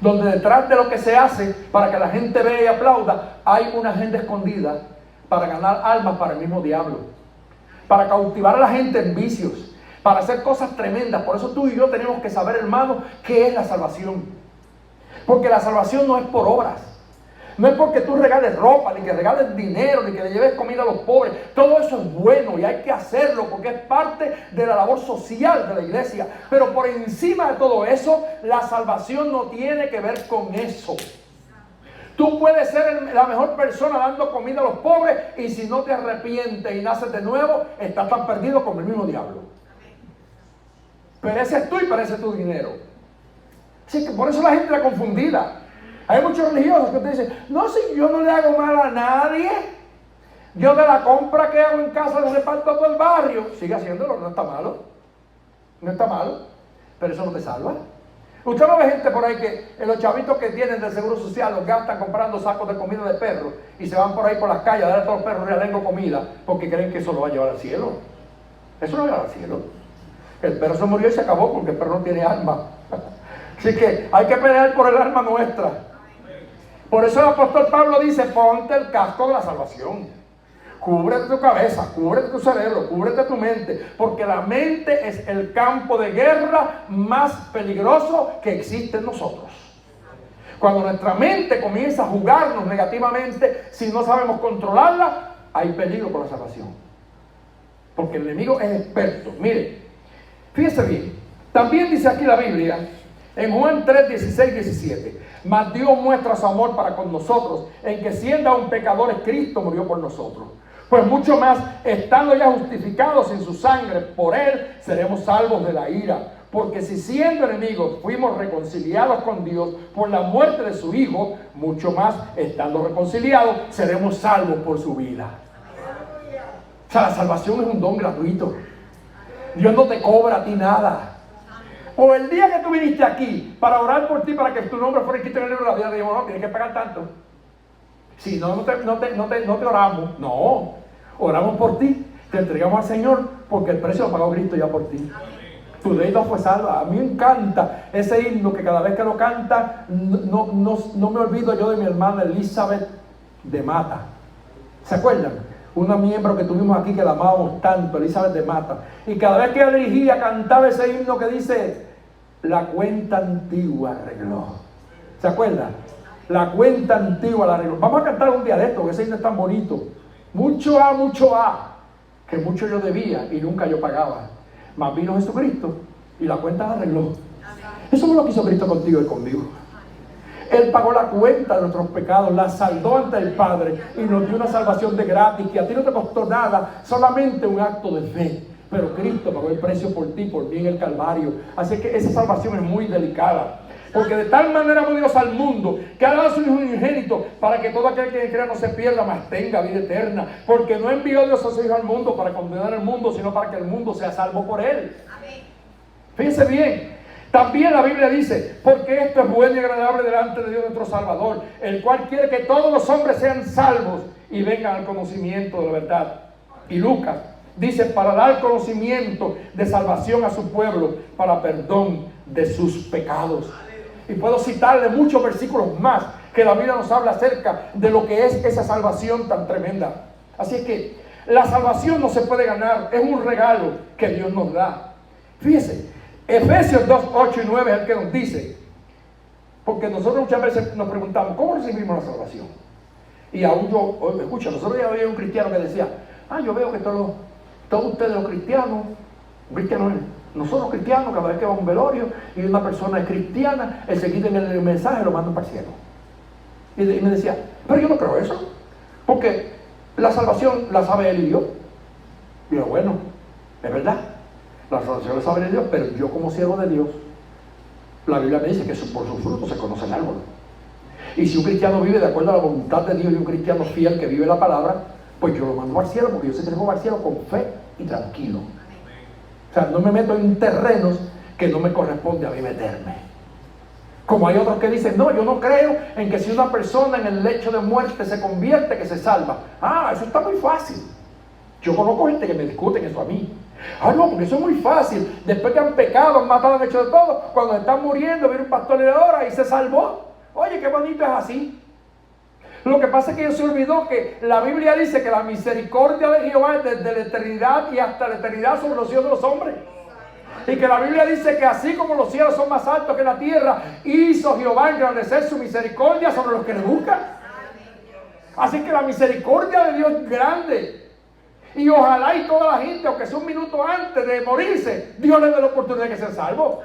donde detrás de lo que se hace para que la gente vea y aplauda, hay una agenda escondida para ganar almas para el mismo diablo, para cautivar a la gente en vicios, para hacer cosas tremendas. Por eso tú y yo tenemos que saber, hermano, qué es la salvación. Porque la salvación no es por obras. No es porque tú regales ropa, ni que regales dinero, ni que le lleves comida a los pobres. Todo eso es bueno y hay que hacerlo porque es parte de la labor social de la iglesia. Pero por encima de todo eso, la salvación no tiene que ver con eso. Tú puedes ser la mejor persona dando comida a los pobres y si no te arrepientes y naces de nuevo, estás tan perdido como el mismo diablo. Pereces tú y perece tu dinero. Así que por eso la gente está confundida. Hay muchos religiosos que te dicen, no, si yo no le hago mal a nadie, yo de la compra que hago en casa le reparto a todo el barrio. Sigue haciéndolo, no está malo. No está malo, pero eso no te salva. Usted no ve gente por ahí que los chavitos que tienen del Seguro Social los gastan comprando sacos de comida de perro y se van por ahí por las calles a darle a todos los perros realengo comida porque creen que eso lo va a llevar al cielo. Eso no va a llevar al cielo. El perro se murió y se acabó porque el perro no tiene alma. Así que hay que pelear por el alma nuestra. Por eso el apóstol Pablo dice, ponte el casco de la salvación. Cúbrete tu cabeza, cúbrete tu cerebro, cúbrete tu mente. Porque la mente es el campo de guerra más peligroso que existe en nosotros. Cuando nuestra mente comienza a jugarnos negativamente, si no sabemos controlarla, hay peligro por la salvación. Porque el enemigo es experto. Mire, fíjese bien, también dice aquí la Biblia, en Juan 3, 16, 17, mas Dios muestra su amor para con nosotros, en que siendo aún pecadores, Cristo murió por nosotros. Pues mucho más, estando ya justificados en su sangre, por Él seremos salvos de la ira. Porque si siendo enemigos fuimos reconciliados con Dios por la muerte de su Hijo, mucho más, estando reconciliados, seremos salvos por su vida. O sea, la salvación es un don gratuito. Dios no te cobra a ti nada. O el día que tú viniste aquí para orar por ti, para que tu nombre fuera escrito en el libro de la vida, dijimos, no, tienes que pagar tanto. Si no, no te oramos. No, oramos por ti, te entregamos al Señor, porque el precio lo pagó Cristo ya por ti. Tu deuda fue salva. A mí me encanta ese himno que cada vez que lo canta, no me olvido yo de mi hermana Elizabeth de Mata. ¿Se acuerdan? Una miembro que tuvimos aquí que la amábamos tanto, Elizabeth de Mata. Y cada vez que ella dirigía, cantaba ese himno que dice, la cuenta antigua arregló. ¿Se acuerdan? La cuenta antigua la arregló. Vamos a cantar un dialecto, que ese himno es tan bonito. Mucho A, que mucho yo debía y nunca yo pagaba. Mas vino Jesucristo y la cuenta la arregló. Eso es lo que hizo Cristo contigo y conmigo. Él pagó la cuenta de nuestros pecados, la saldó ante el Padre y nos dio una salvación de gratis que a ti no te costó nada, solamente un acto de fe. Pero Cristo pagó el precio por ti, por mí en el Calvario. Así que esa salvación es muy delicada. Porque de tal manera amó Dios al mundo que ha dado a su Hijo unigénito para que todo aquel que crea no se pierda, mas tenga vida eterna. Porque no envió Dios a su Hijo al mundo para condenar al mundo, sino para que el mundo sea salvo por Él. Amén. Fíjense bien. También la Biblia dice, porque esto es bueno y agradable delante de Dios nuestro Salvador, el cual quiere que todos los hombres sean salvos y vengan al conocimiento de la verdad. Y Lucas dice, para dar conocimiento de salvación a su pueblo, para perdón de sus pecados. Y puedo citarle muchos versículos más que la Biblia nos habla acerca de lo que es esa salvación tan tremenda. Así es que la salvación no se puede ganar, es un regalo que Dios nos da. Fíjese, Efesios 2, 8 y 9 es el que nos dice, porque nosotros muchas veces nos preguntamos, ¿cómo recibimos la salvación? Y aún escucha, nosotros ya había un cristiano que decía, yo veo que todos ustedes los cristianos, nosotros cristianos, cada vez que va a un velorio y una persona es cristiana, enseguida en el mensaje lo mandan para el cielo. Y me decía, pero yo no creo eso, porque la salvación la sabe él y Dios. Y yo, bueno, es verdad, la salvación la sabe Dios, pero yo como siervo de Dios, la Biblia me dice que por sus frutos se conoce el árbol. Y si un cristiano vive de acuerdo a la voluntad de Dios y un cristiano fiel que vive la palabra, pues yo lo mando al cielo, porque yo sé que lo mando al cielo con fe y tranquilo. O sea, no me meto en terrenos que no me corresponde a mí meterme. Como hay otros que dicen, no, yo no creo en que si una persona en el lecho de muerte se convierte, que se salva. Eso está muy fácil. Yo conozco gente que me discuten eso a mí. No, porque eso es muy fácil. Después que han pecado, han matado, han hecho de todo, cuando están muriendo, viene un pastor y le ora y se salvó. Oye, qué bonito es así. Lo que pasa es que ellos se olvidó que la Biblia dice que la misericordia de Jehová es desde la eternidad y hasta la eternidad sobre los hijos de los hombres. Y que la Biblia dice que así como los cielos son más altos que la tierra, hizo Jehová engrandecer su misericordia sobre los que le buscan. Así que la misericordia de Dios es grande. Y ojalá y toda la gente, aunque sea un minuto antes de morirse, Dios le dé la oportunidad de que sea salvo.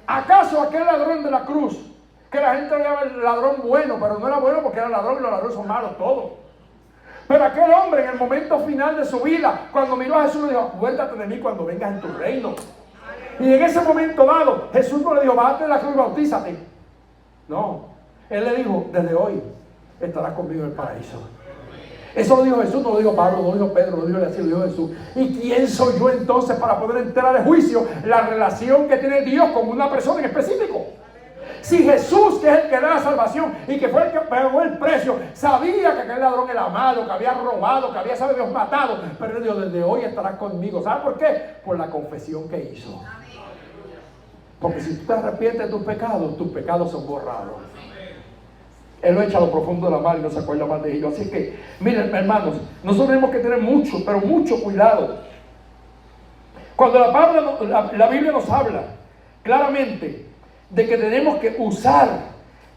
¿Acaso aquel ladrón de la cruz, que la gente le llama el ladrón bueno, pero no era bueno porque era ladrón y los ladrones son malos todos? Pero aquel hombre en el momento final de su vida, cuando miró a Jesús, le dijo, acuérdate de mí cuando vengas en tu reino. Y en ese momento dado, Jesús no le dijo, bájate de la cruz y bautízate. No, Él le dijo, desde hoy estarás conmigo en el paraíso. Eso lo dijo Jesús, no lo dijo Pablo, no lo dijo Pedro, no lo dijo así, lo dijo Jesús. ¿Y quién soy yo entonces para poder enterar de juicio la relación que tiene Dios con una persona en específico? Si Jesús, que es el que da la salvación y que fue el que pagó el precio, sabía que aquel ladrón era malo, que había robado, que había, sabe Dios, matado, pero él dijo, desde hoy estarás conmigo. ¿Sabes por qué? Por la confesión que hizo. Porque si tú te arrepientes de tus pecados son borrados. Él lo echa a lo profundo de la mar y no se acuerda más de ellos. Así que, miren, hermanos, nosotros tenemos que tener mucho, pero mucho cuidado. Cuando la Biblia nos habla claramente de que tenemos que usar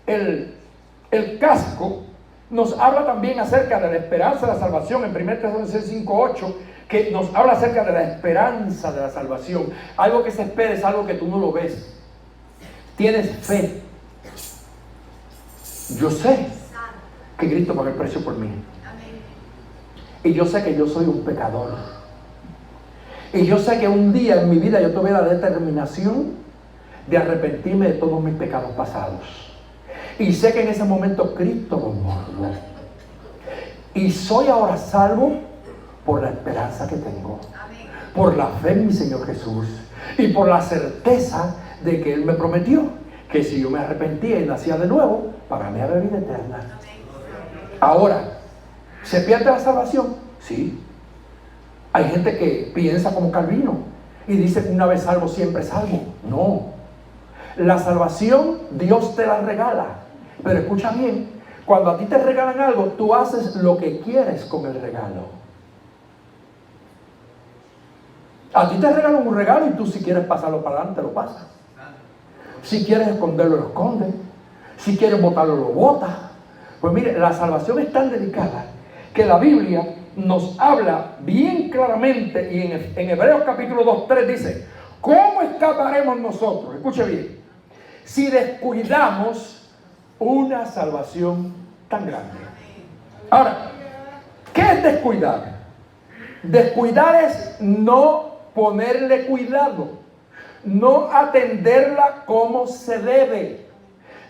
el casco, nos habla también acerca de la esperanza de la salvación en 1 Tesalonicenses 5:8, que nos habla acerca de la esperanza de la salvación. Algo que se espera es algo que tú no lo ves. Tienes fe. Yo sé que Cristo pagó el precio por mí. Y yo sé que yo soy un pecador. Y yo sé que un día en mi vida yo tuve la determinación de arrepentirme de todos mis pecados pasados. Y sé que en ese momento Cristo lo mordió. Y soy ahora salvo por la esperanza que tengo. Por la fe en mi Señor Jesús. Y por la certeza de que Él me prometió que si yo me arrepentía y nacía de nuevo, para mí había vida eterna. Ahora, ¿se pierde la salvación? Sí. Hay gente que piensa como Calvino y dice que una vez salvo, siempre salvo. No. La salvación Dios te la regala. Pero escucha bien, cuando a ti te regalan algo, tú haces lo que quieres con el regalo. A ti te regalan un regalo y tú, si quieres pasarlo para adelante, lo pasas. Si quieres esconderlo, lo escondes. Si quieres botarlo, lo botas. Pues mire, la salvación es tan delicada que la Biblia nos habla bien claramente, y en Hebreos capítulo 2:3 dice, ¿cómo escaparemos nosotros? Escuche bien, si descuidamos una salvación tan grande. Ahora, ¿qué es descuidar? Descuidar es no ponerle cuidado, no atenderla como se debe,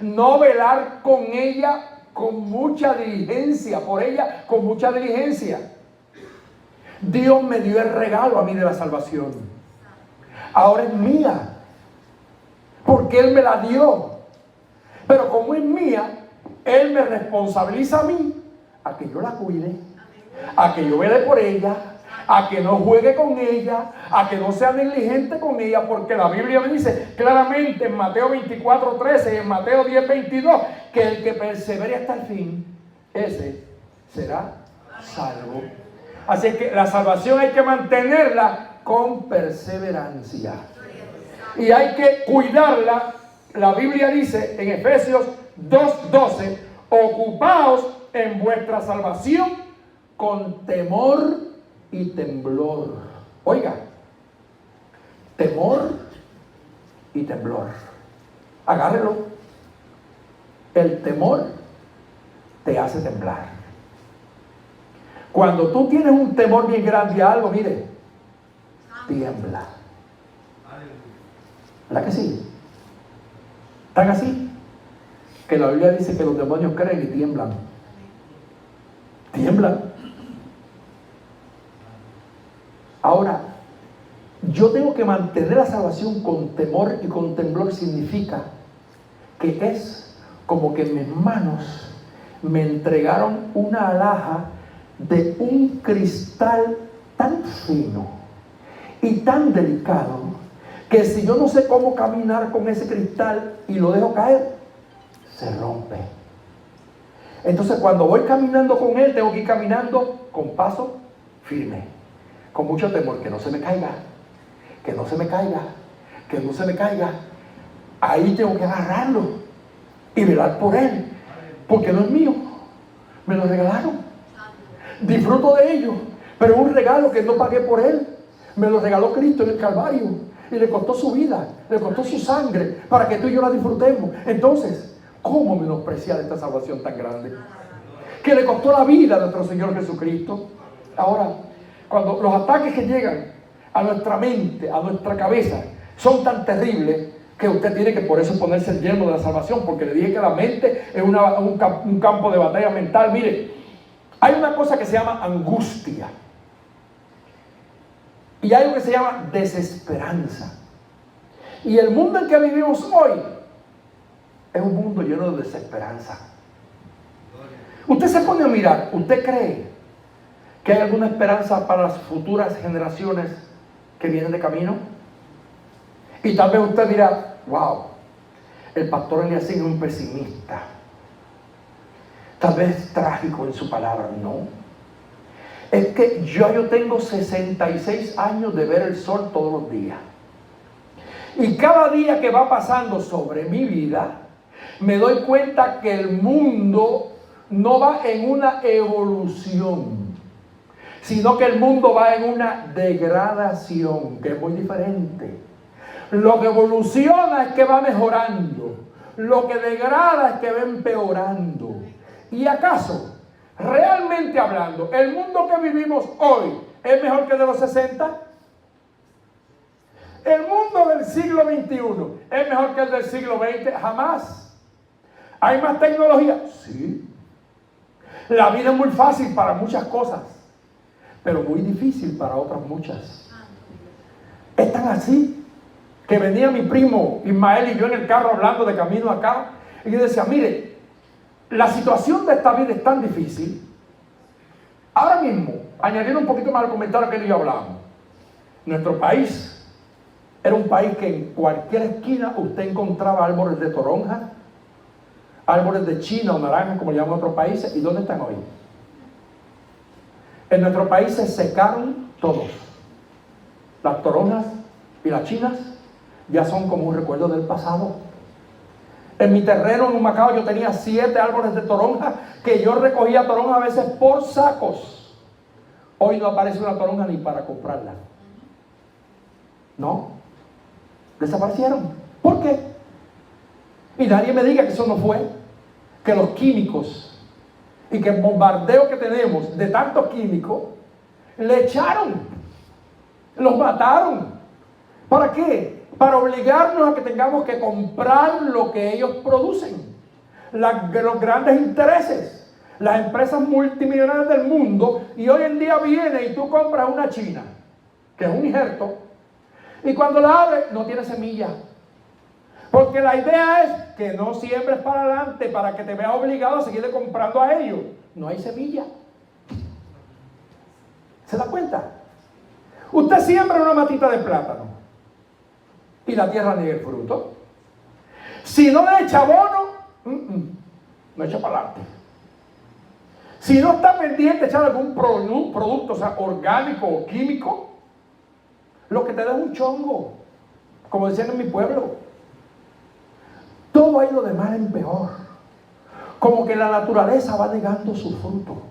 no velar con ella con mucha diligencia, por ella con mucha diligencia. Dios me dio el regalo a mí de la salvación. Ahora es mía. porque Él me la dio. Pero como es mía, Él me responsabiliza a mí a que yo la cuide, a que yo vele por ella, a que no juegue con ella, a que no sea negligente con ella, porque la Biblia me dice claramente en Mateo 24:13 y en Mateo 10:22 que el que persevere hasta el fin, ese será salvo. Así que la salvación hay que mantenerla con perseverancia y hay que cuidarla. La Biblia dice en Efesios 2:12: ocupaos en vuestra salvación con temor y temblor. Oiga, temor y temblor. Agárrelo. El temor te hace temblar. Cuando tú tienes un temor bien grande a algo, mire, tiembla. ¿Verdad que sí? Tan así que la Biblia dice que los demonios creen y tiemblan. Tiemblan. Ahora, yo tengo que mantener la salvación con temor y con temblor. Significa que es como que en mis manos me entregaron una alhaja de un cristal tan fino y tan delicado que si yo no sé cómo caminar con ese cristal y lo dejo caer, se rompe. Entonces cuando voy caminando con él, tengo que ir caminando con paso firme, con mucho temor, que no se me caiga, que no se me caiga, que no se me caiga. Ahí tengo que agarrarlo y velar por él, porque no es mío, me lo regalaron. Disfruto de ello, pero es un regalo que no pagué por él. Me lo regaló Cristo en el Calvario y le costó su vida, le costó su sangre para que tú y yo la disfrutemos. Entonces, ¿cómo menospreciar esta salvación tan grande? Que le costó la vida a nuestro Señor Jesucristo. Ahora, cuando los ataques que llegan a nuestra mente, a nuestra cabeza, son tan terribles que usted tiene que por eso ponerse el yelmo de la salvación, porque le dije que la mente es un campo de batalla mental. Mire, hay una cosa que se llama angustia y hay algo que se llama desesperanza. Y el mundo en que vivimos hoy es un mundo lleno de desesperanza. Usted se pone a mirar, ¿usted cree que hay alguna esperanza para las futuras generaciones que vienen de camino? Y tal vez usted dirá, wow, el pastor Eliasín es un pesimista, tal vez trágico en su palabra. No, es que yo tengo 66 años de ver el sol todos los días, y cada día que va pasando sobre mi vida me doy cuenta que el mundo no va en una evolución, sino que el mundo va en una degradación, que es muy diferente. Lo que evoluciona es que va mejorando, lo que degrada es que va empeorando. ¿Y acaso, realmente hablando, el mundo que vivimos hoy es mejor que el de los 60? ¿El mundo del siglo XXI es mejor que el del siglo XX? Jamás. ¿Hay más tecnología? Sí. La vida es muy fácil para muchas cosas, pero muy difícil para otras muchas. Es tan así que venía mi primo Ismael y yo en el carro hablando de camino acá, y yo decía, mire, la situación de esta vida es tan difícil. Ahora mismo, añadiendo un poquito más al comentario que yo hablábamos, nuestro país era un país que en cualquier esquina usted encontraba árboles de toronja, árboles de china o naranja, como llaman otros países. ¿Y dónde están hoy? En nuestro país se secaron todos. Las toronjas y las chinas ya son como un recuerdo del pasado. En mi terreno en Humacao yo tenía 7 árboles de toronja, que yo recogía toronja a veces por sacos. Hoy no aparece una toronja ni para comprarla. No, desaparecieron. ¿Por qué? Y nadie me diga que eso no fue, que los químicos y que el bombardeo que tenemos de tantos químicos le echaron, los mataron. ¿Para qué? Para obligarnos a que tengamos que comprar lo que ellos producen. Los grandes intereses, las empresas multimillonarias del mundo, y hoy en día viene y tú compras una china, que es un injerto, y cuando la abres no tiene semilla. Porque la idea es que no siembres para adelante para que te veas obligado a seguirle comprando a ellos. No hay semilla. ¿Se da cuenta? Usted siembra una matita de plátano y la tierra niega el fruto. Si no le echa abono, no echa para adelante. Si no está pendiente de echar algún producto, o sea, orgánico o químico, lo que te da es un chongo, como decían en mi pueblo. Todo ha ido de mal en peor. Como que la naturaleza va negando su fruto.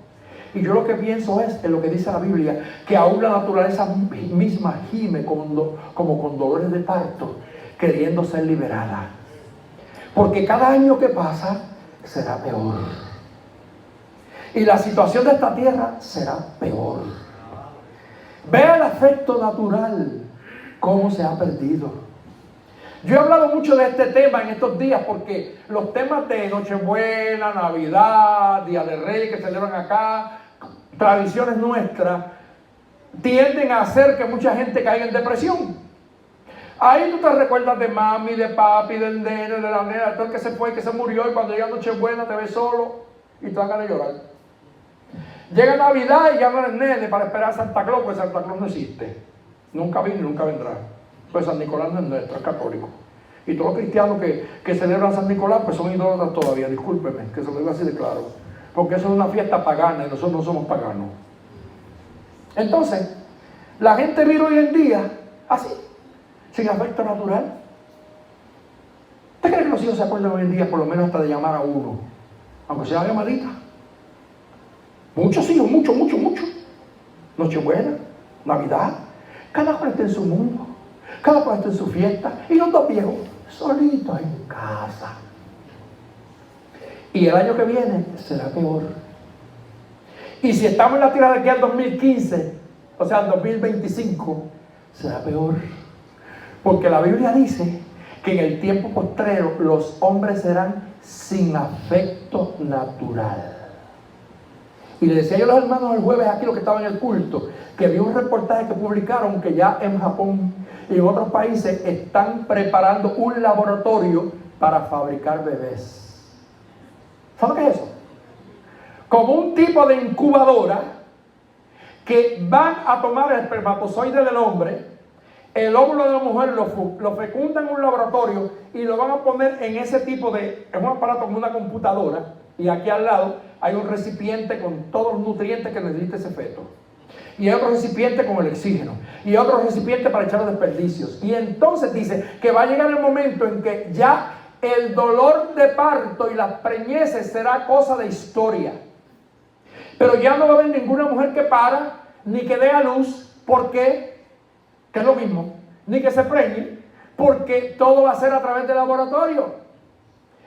Y yo lo que pienso es, en lo que dice la Biblia, que aún la naturaleza misma gime como con dolores de parto, queriendo ser liberada. Porque cada año que pasa será peor. Y la situación de esta tierra será peor. Vea el efecto natural, cómo se ha perdido. Yo he hablado mucho de este tema en estos días porque los temas de Nochebuena, Navidad, Día de Reyes que celebran acá, tradiciones nuestras, tienden a hacer que mucha gente caiga en depresión. Ahí tú te recuerdas de mami, de papi, del nene, de la nena, de todo el que se fue, que se murió, y cuando llega Nochebuena te ves solo y te dan ganas de llorar. Llega Navidad y ya no eres nene para esperar a Santa Claus, pues Santa Claus no existe. Nunca vino y nunca vendrá. Pues San Nicolás no es nuestro, es católico. Y todos los cristianos que celebran San Nicolás, pues son idólatras todavía, discúlpeme, que se lo digo así de claro. Porque eso es una fiesta pagana y nosotros no somos paganos. Entonces, la gente vive hoy en día así, sin afecto natural. ¿Usted cree que los hijos se acuerdan hoy en día por lo menos hasta de llamar a uno? Aunque sea llamadita. Muchos hijos, mucho. Nochebuena, Navidad, cada cual está en su mundo, cada cual está en su fiesta, y los dos viejos solitos en casa. Y el año que viene será peor. Y si estamos en la tierra de aquí al 2015, o sea, al 2025, será peor. Porque la Biblia dice que en el tiempo postrero los hombres serán sin afecto natural. Y le decía yo a los hermanos el jueves aquí, los que estaban en el culto, que vi un reportaje que publicaron que ya en Japón y en otros países están preparando un laboratorio para fabricar bebés. ¿Saben qué es eso? Como un tipo de incubadora que van a tomar el espermatozoide del hombre, el óvulo de la mujer lo fecundan en un laboratorio y lo van a poner en ese tipo de, es un aparato como una computadora, y aquí al lado hay un recipiente con todos los nutrientes que necesita ese feto. Y hay otro recipiente con el oxígeno. Y otro recipiente para echar los desperdicios. Y entonces dice que va a llegar el momento en que ya el dolor de parto y las preñeces será cosa de historia. Pero ya no va a haber ninguna mujer que para, ni que dé a luz, porque, que es lo mismo, ni que se preñe, porque todo va a ser a través del laboratorio.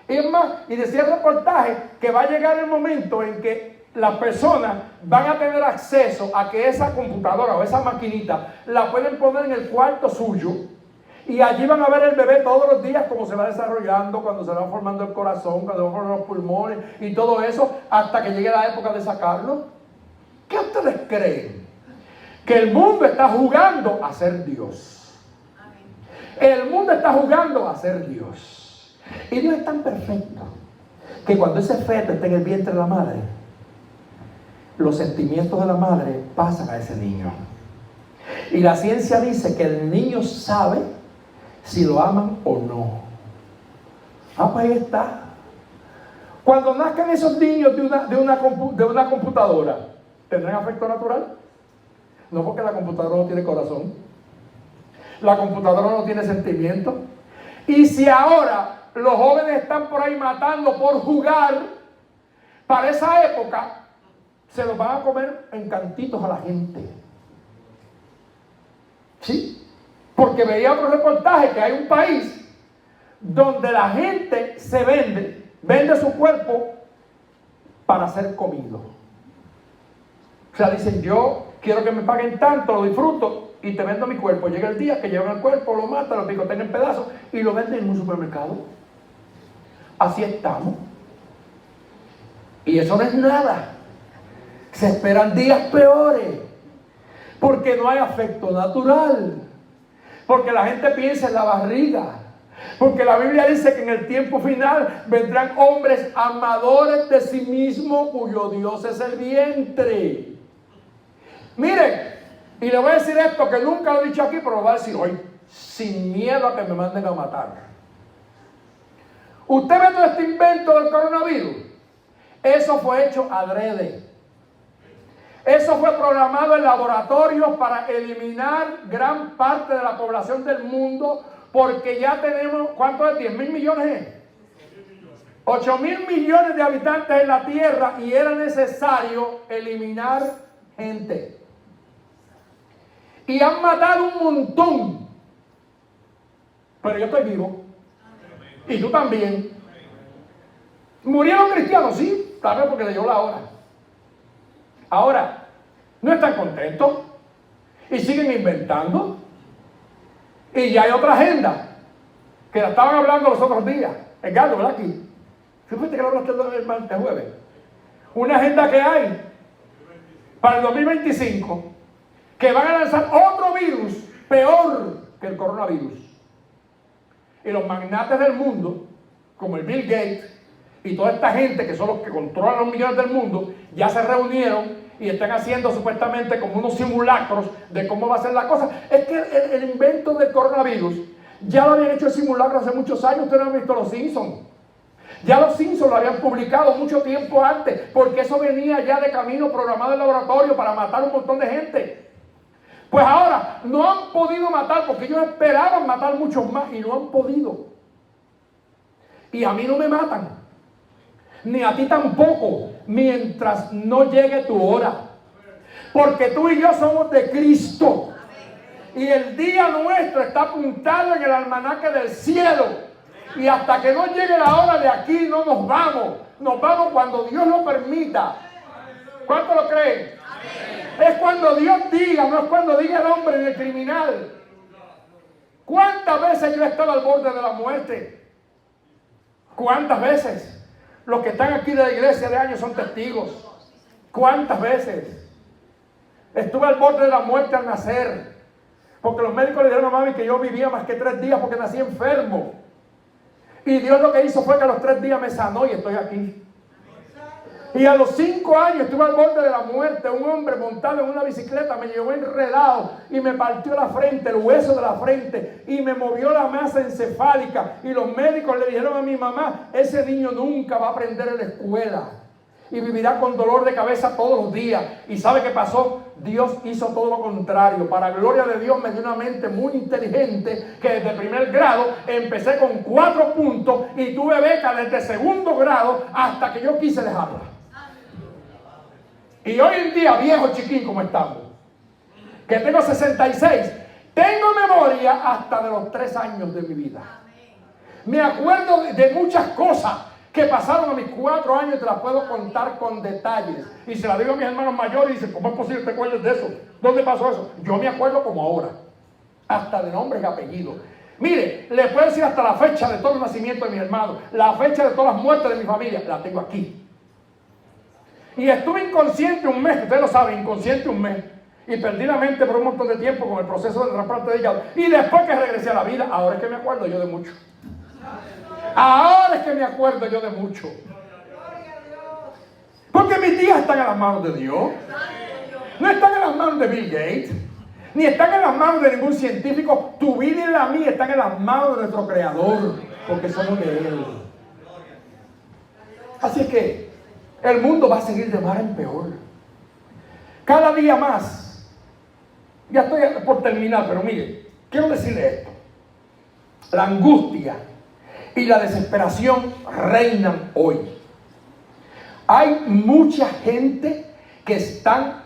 Y es más, y decía el reportaje que va a llegar el momento en que las personas van a tener acceso a que esa computadora o esa maquinita la pueden poner en el cuarto suyo, y allí van a ver el bebé todos los días cómo se va desarrollando, cuando se va formando el corazón, cuando se van formando los pulmones y todo eso, hasta que llegue la época de sacarlo. ¿Qué ustedes creen? Que el mundo está jugando a ser Dios. El mundo está jugando a ser Dios. Y Dios es tan perfecto que cuando ese feto está en el vientre de la madre, los sentimientos de la madre pasan a ese niño. Y la ciencia dice que el niño sabe si lo aman o no. Ah, pues ahí está. Cuando nazcan esos niños de una computadora, ¿tendrán afecto natural? No, porque la computadora no tiene corazón. La computadora no tiene sentimiento. Y si ahora los jóvenes están por ahí matando por jugar, para esa época se los van a comer en cantitos a la gente. ¿Sí? Porque veía otro reportaje que hay un país donde la gente se vende su cuerpo para ser comido. O sea, dicen, yo quiero que me paguen tanto, lo disfruto y te vendo mi cuerpo. Llega el día que llevan el cuerpo, lo matan, lo picotean en pedazos y lo venden en un supermercado. Así estamos. Y eso no es nada. Se esperan días peores. Porque no hay afecto natural. Porque la gente piensa en la barriga. Porque la Biblia dice que en el tiempo final vendrán hombres amadores de sí mismos, cuyo Dios es el vientre. Miren, y le voy a decir esto que nunca lo he dicho aquí, pero lo voy a decir hoy, sin miedo a que me manden a matar. Usted ve todo este invento del coronavirus. Eso fue hecho adrede. Eso fue programado en laboratorios para eliminar gran parte de la población del mundo, porque ya tenemos, ¿cuánto es? 10 mil millones. 8 mil millones de habitantes en la tierra y era necesario eliminar gente. Y han matado un montón. Pero yo estoy vivo. Y tú también. ¿Murieron cristianos? Sí, tal vez porque le llegó la hora. Ahora, no están contentos y siguen inventando. Y ya hay otra agenda que la estaban hablando los otros días. Edgardo, ¿verdad? Aquí. Fíjate que lo hablaste el martes jueves. Una agenda que hay para el 2025 que van a lanzar otro virus peor que el coronavirus. Y los magnates del mundo, como el Bill Gates y toda esta gente que son los que controlan los millones del mundo, ya se reunieron y están haciendo supuestamente como unos simulacros de cómo va a ser la cosa. Es que el invento del coronavirus ya lo habían hecho el simulacro hace muchos años. Ustedes no han visto Los Simpsons. Ya Los Simpsons lo habían publicado mucho tiempo antes, porque eso venía ya de camino programado en el laboratorio para matar un montón de gente. Pues ahora no han podido matar, porque ellos esperaban matar muchos más y no han podido. Y a mí no me matan, ni a ti tampoco, mientras no llegue tu hora. Porque tú y yo somos de Cristo. Y el día nuestro está apuntado en el almanaque del cielo. Y hasta que no llegue la hora de aquí no nos vamos. Nos vamos cuando Dios lo permita. ¿Cuánto lo creen? Es cuando Dios diga, no es cuando diga el hombre ni el criminal. ¿Cuántas veces yo he estado al borde de la muerte? ¿Cuántas veces? Los que están aquí de la iglesia de años son testigos. ¿Cuántas veces? Estuve al borde de la muerte al nacer. Porque los médicos le dijeron a mami que yo vivía más que 3 días porque nací enfermo. Y Dios lo que hizo fue que a los 3 días me sanó y estoy aquí. Y a los 5 años estuve al borde de la muerte. Un hombre montado en una bicicleta me llevó enredado y me partió la frente, el hueso de la frente, y me movió la masa encefálica. Y los médicos le dijeron a mi mamá: ese niño nunca va a aprender en la escuela y vivirá con dolor de cabeza todos los días. ¿Y sabe qué pasó? Dios hizo todo lo contrario. Para gloria de Dios me dio una mente muy inteligente, que desde primer grado empecé con 4 puntos y tuve beca desde segundo grado hasta que yo quise dejarla. Y hoy en día, viejo chiquín como estamos, que tengo 66, tengo memoria hasta de los 3 años de mi vida. Me acuerdo de muchas cosas que pasaron a mis 4 años y te las puedo contar con detalles. Y se las digo a mis hermanos mayores y dicen: ¿cómo es posible que te acuerdes de eso? ¿Dónde pasó eso? Yo me acuerdo como ahora, hasta de nombres y apellidos. Mire, le puedo decir hasta la fecha de todo el nacimiento de mis hermanos, la fecha de todas las muertes de mi familia, la tengo aquí. Y estuve inconsciente un mes, ustedes lo saben, inconsciente un mes. Y perdí la mente por un montón de tiempo con el proceso de trasplante de hígado. Y después que regresé a la vida, ahora es que me acuerdo yo de mucho. Ahora es que me acuerdo yo de mucho. Porque mis días están en las manos de Dios. No están en las manos de Bill Gates, ni están en las manos de ningún científico. Tu vida y la mía están en las manos de nuestro Creador, porque somos de Él. Así es que el mundo va a seguir de mal en peor. Cada día más. Ya estoy por terminar, pero mire, quiero decirle esto. La angustia y la desesperación reinan hoy. Hay mucha gente que están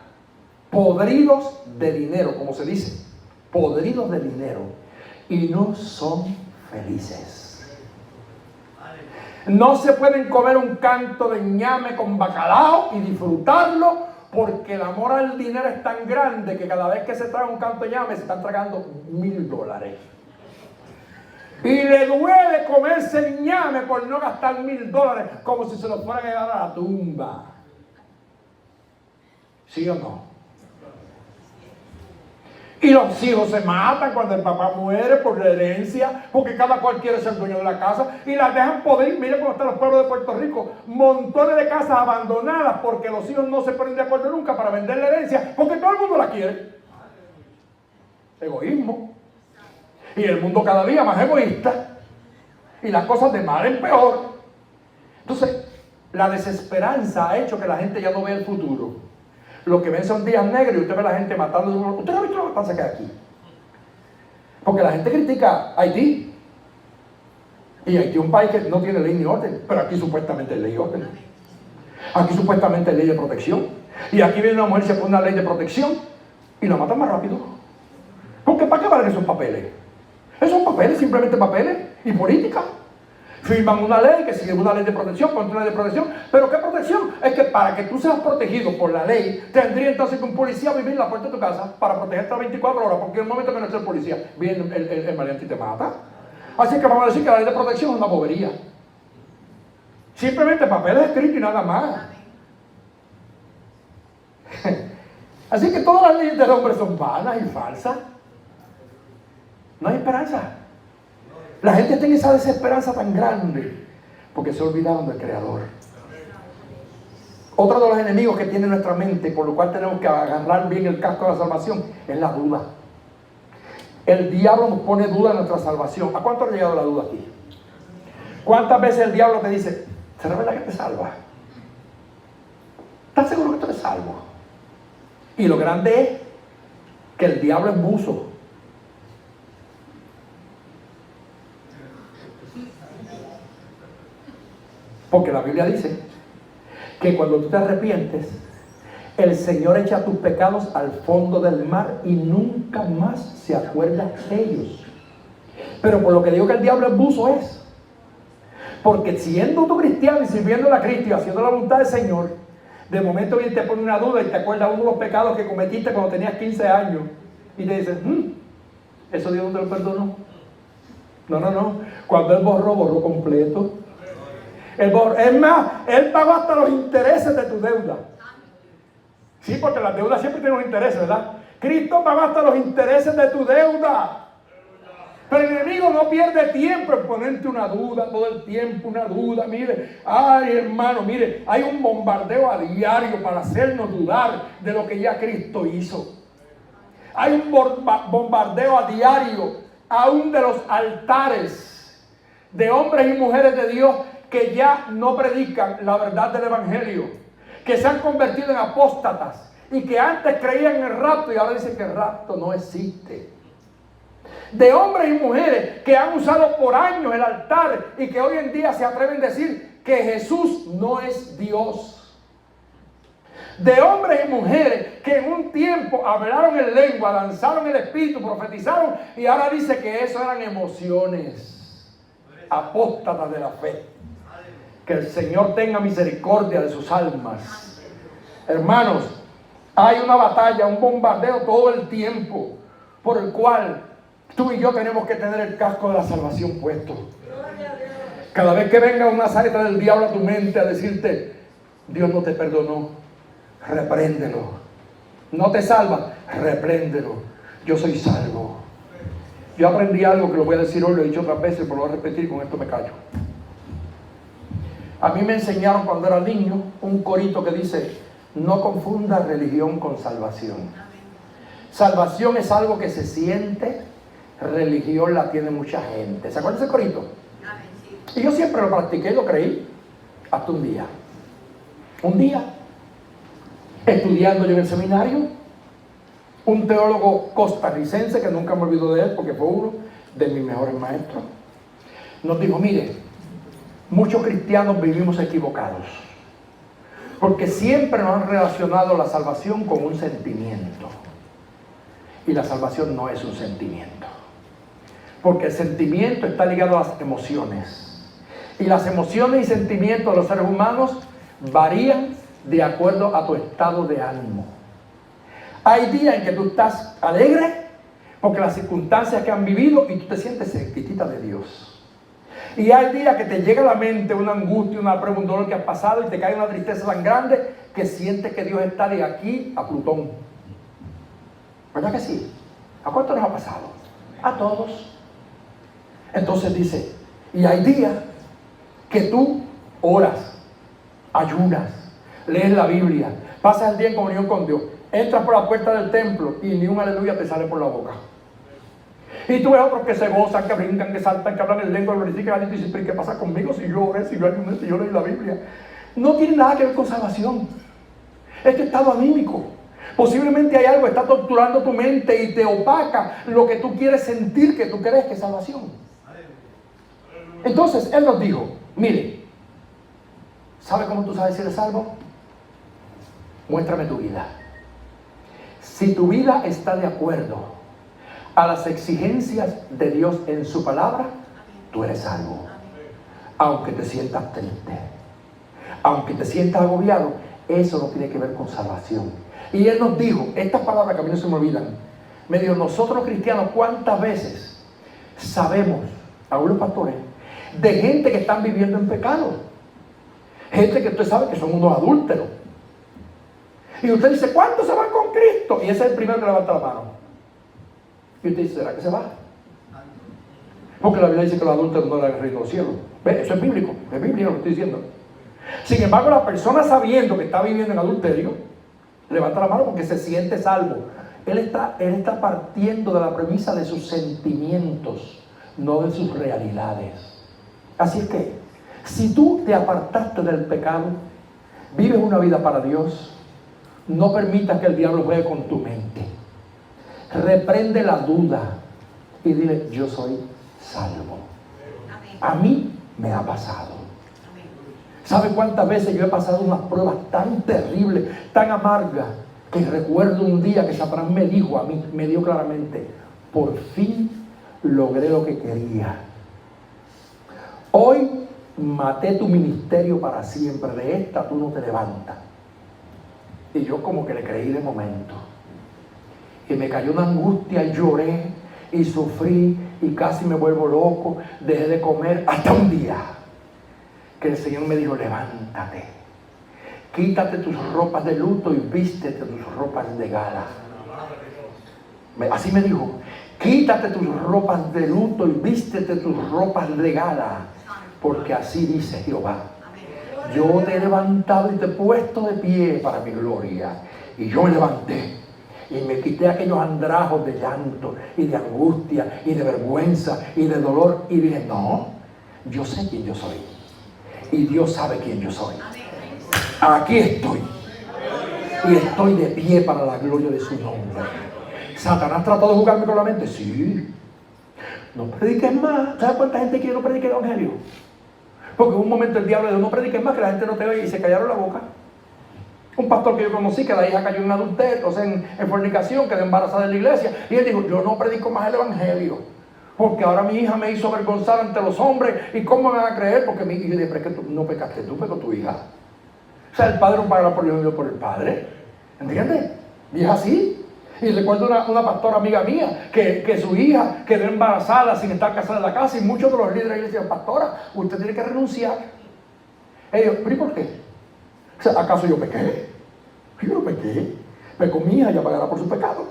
podridos de dinero, como se dice, podridos de dinero, y no son felices. No se pueden comer un canto de ñame con bacalao y disfrutarlo, porque el amor al dinero es tan grande que cada vez que se traga un canto de ñame se están tragando $1,000. Y le duele comerse el ñame por no gastar $1,000, como si se lo fueran a llevar a la tumba. ¿Sí o no? Y los hijos se matan cuando el papá muere por la herencia, porque cada cual quiere ser dueño de la casa y las dejan poder. Mire cómo están los pueblos de Puerto Rico, montones de casas abandonadas porque los hijos no se ponen de acuerdo nunca para vender la herencia, porque todo el mundo la quiere. Egoísmo. Y el mundo cada día más egoísta y las cosas de mal en peor. Entonces, la desesperanza ha hecho que la gente ya no vea el futuro. Lo que ven son días negros y usted ve a la gente matando. ¿Usted no ha visto lo que pasa que hay aquí? Porque la gente critica a Haití. Y Haití es un país que no tiene ley ni orden. Pero aquí supuestamente hay ley y orden. Aquí supuestamente hay ley de protección. Y aquí viene una mujer y se pone una ley de protección y la matan más rápido. Porque ¿para qué valen esos papeles? Esos son papeles, simplemente papeles y política. Firman una ley, que sigue una ley de protección, contra una ley de protección. ¿Pero qué protección? Es que para que tú seas protegido por la ley, tendría entonces que un policía vivir en la puerta de tu casa para protegerte las 24 horas, porque en el momento que no es el policía, viene el maleante y te mata. Así que vamos a decir que la ley de protección es una bobería. Simplemente papeles escritos y nada más. Así que todas las leyes del hombre son vanas y falsas. No hay esperanza. La gente tiene esa desesperanza tan grande porque se olvidaron del Creador. Otro de los enemigos que tiene nuestra mente, por lo cual tenemos que agarrar bien el casco de la salvación, es la duda. El diablo nos pone duda en nuestra salvación. ¿A cuánto ha llegado la duda aquí? ¿Cuántas veces el diablo te dice, ¿será verdad que te salva? ¿Estás seguro que tú eres salvo? Y lo grande es que el diablo es buzo. Porque la Biblia dice que cuando tú te arrepientes, el Señor echa tus pecados al fondo del mar y nunca más se acuerda de ellos. Pero por lo que digo que el diablo es buzo es, porque siendo tú cristiano y sirviendo a Cristo y haciendo la voluntad del Señor, de momento viene y te pone una duda y te acuerdas uno de los pecados que cometiste cuando tenías 15 años y te dices, ¿eso Dios no te lo perdonó? No. Cuando Él borró completo. Es más, Él pagó hasta los intereses de tu deuda. Sí, porque las deudas siempre tienen un interés, ¿verdad? Cristo pagó hasta los intereses de tu deuda. Pero el enemigo no pierde tiempo en ponerte una duda, todo el tiempo una duda. Mire, ay hermano, mire, hay un bombardeo a diario para hacernos dudar de lo que ya Cristo hizo. Hay un bombardeo a diario, aún de los altares, de hombres y mujeres de Dios que ya no predican la verdad del Evangelio, que se han convertido en apóstatas y que antes creían en el rapto y ahora dicen que el rapto no existe. De hombres y mujeres que han usado por años el altar y que hoy en día se atreven a decir que Jesús no es Dios. De hombres y mujeres que en un tiempo hablaron en lengua, lanzaron el espíritu, profetizaron y ahora dice que eso eran emociones. Apóstatas de la fe. Que el Señor tenga misericordia de sus almas. Hermanos, hay una batalla, un bombardeo todo el tiempo por el cual tú y yo tenemos que tener el casco de la salvación puesto. Cada vez que venga una saeta del diablo a tu mente a decirte, Dios no te perdonó, repréndelo. No te salva, repréndelo. Yo soy salvo. Yo aprendí algo que lo voy a decir hoy, lo he dicho otras veces, pero lo voy a repetir, con esto me callo. A mí me enseñaron cuando era niño un corito que dice, no confunda religión con salvación. Salvación es algo que se siente, religión la tiene mucha gente. ¿Se acuerdan de ese corito? Y yo siempre lo practiqué y lo creí, hasta un día. Un día, estudiando yo en el seminario, un teólogo costarricense, que nunca me olvido de él porque fue uno de mis mejores maestros, nos dijo, mire, muchos cristianos vivimos equivocados, porque siempre nos han relacionado la salvación con un sentimiento. Y la salvación no es un sentimiento. Porque el sentimiento está ligado a las emociones. Y las emociones y sentimientos de los seres humanos varían de acuerdo a tu estado de ánimo. Hay días en que tú estás alegre porque las circunstancias que han vivido y tú te sientes cerquitita de Dios. Y hay días que te llega a la mente una angustia, una prueba, un dolor que has pasado y te cae una tristeza tan grande que sientes que Dios está de aquí a Plutón. ¿Verdad que sí? ¿A cuánto nos ha pasado? A todos. Entonces dice, y hay días que tú oras, ayunas, lees la Biblia, pasas el día en comunión con Dios, entras por la puerta del templo y ni un aleluya te sale por la boca. Y tú ves otros que se gozan, que brincan, que saltan, que hablan en lengua, glorifican a Dios y dicen, pero ¿qué pasa conmigo si yo oré, si yo ayuné, si yo leí la Biblia? No tiene nada que ver con salvación. Es tu estado anímico. Posiblemente hay algo que está torturando tu mente y te opaca lo que tú quieres sentir, que tú crees que es salvación. Entonces, Él nos dijo, mire, ¿sabe cómo tú sabes si eres salvo? Muéstrame tu vida. Si tu vida está de acuerdo a las exigencias de Dios en su palabra, tú eres salvo. Aunque te sientas triste, aunque te sientas agobiado, eso no tiene que ver con salvación. Y Él nos dijo, estas palabras que a mí no se me olvidan, me dijo, nosotros cristianos, ¿cuántas veces sabemos, aún los pastores, de gente que están viviendo en pecado? Gente que usted sabe que son unos adúlteros. Y usted dice, ¿cuántos se van con Cristo? Y ese es el primero que levanta la mano. Y usted dice, ¿será que se va? Porque la Biblia dice que los adúlteros no le han reino del cielo. ¿Ve? Eso es bíblico, es bíblico lo que estoy diciendo. Sin embargo, la persona sabiendo que está viviendo en adulterio, levanta la mano porque se siente salvo. Él está partiendo de la premisa de sus sentimientos, no de sus realidades. Así es que, si tú te apartaste del pecado, vives una vida para Dios, no permitas que el diablo juegue con tu mente. Reprende la duda y dile, yo soy salvo. A mí me ha pasado. ¿Sabe cuántas veces yo he pasado unas pruebas tan terribles, tan amargas, que recuerdo un día que Satanás me dijo a mí, me dio claramente, por fin logré lo que quería. Hoy maté tu ministerio para siempre, de esta tú no te levantas. Y yo como que le creí de momento. Y me cayó una angustia y lloré y sufrí y casi me vuelvo loco, dejé de comer hasta un día que el Señor me dijo, levántate, quítate tus ropas de luto y vístete tus ropas de gala. Así me dijo, quítate tus ropas de luto y vístete tus ropas de gala, porque así dice Jehová, yo te he levantado y te he puesto de pie para mi gloria. Y yo me levanté y me quité aquellos andrajos de llanto y de angustia y de vergüenza y de dolor y dije, no, yo sé quién yo soy. Y Dios sabe quién yo soy. Aquí estoy. Y estoy de pie para la gloria de su nombre. ¿Satanás trató de jugarme con la mente? Sí. No prediques más. ¿Sabes cuánta gente quiere no predique el evangelio? Porque en un momento el diablo dijo, no prediques más, que la gente no te oye, y se callaron la boca. Un pastor que yo conocí, que la hija cayó en adulterio, o sea, en fornicación, quedó embarazada en la iglesia, y él dijo, yo no predico más el evangelio. Porque ahora mi hija me hizo avergonzar ante los hombres. ¿Y cómo me van a creer? Porque mi hija, pero es que tú no pecaste tú, pecó tu hija. O sea, el padre no pagará por el hijo, por el padre. ¿Entiendes? Y es así. Y recuerdo una pastora amiga mía que su hija quedó embarazada sin estar casada en la casa. Y muchos de los líderes de la iglesia decían, pastora, usted tiene que renunciar. Ellos, ¿pero y por qué? O sea, ¿acaso yo pequé? Yo no pequé. Pecó mi hija, ya pagará por su pecado.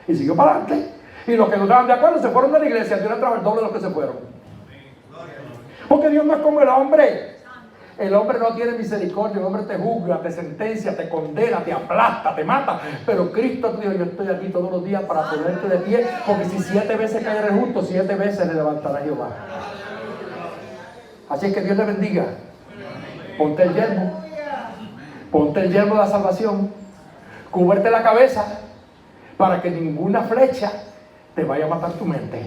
Y siguió para adelante. Y los que no estaban de acuerdo se fueron de la iglesia. Dios le trajo el doble de los que se fueron. Porque Dios no es como el hombre. El hombre no tiene misericordia. El hombre te juzga, te sentencia, te condena, te aplasta, te mata. Pero Cristo te dijo, yo estoy aquí todos los días para ponerte de pie. Porque si 7 veces cae el justo, 7 veces le levantará Jehová. Así es que Dios le bendiga. Ponte el yelmo. Ponte el yelmo de la salvación. Cúbrete la cabeza para que ninguna flecha te vaya a matar tu mente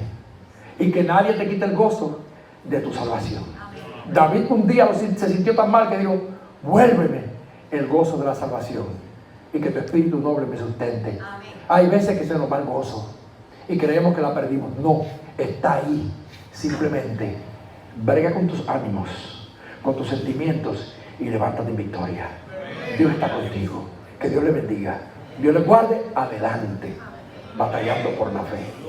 y que nadie te quite el gozo de tu salvación. David un día se sintió tan mal que dijo, vuélveme el gozo de la salvación y que tu espíritu noble me sustente. Hay veces que se nos va el gozo y creemos que la perdimos. No, está ahí. Simplemente brega con tus ánimos, con tus sentimientos y levántate en victoria. Dios está contigo. Que Dios le bendiga. Dios le guarde adelante, batallando por la fe.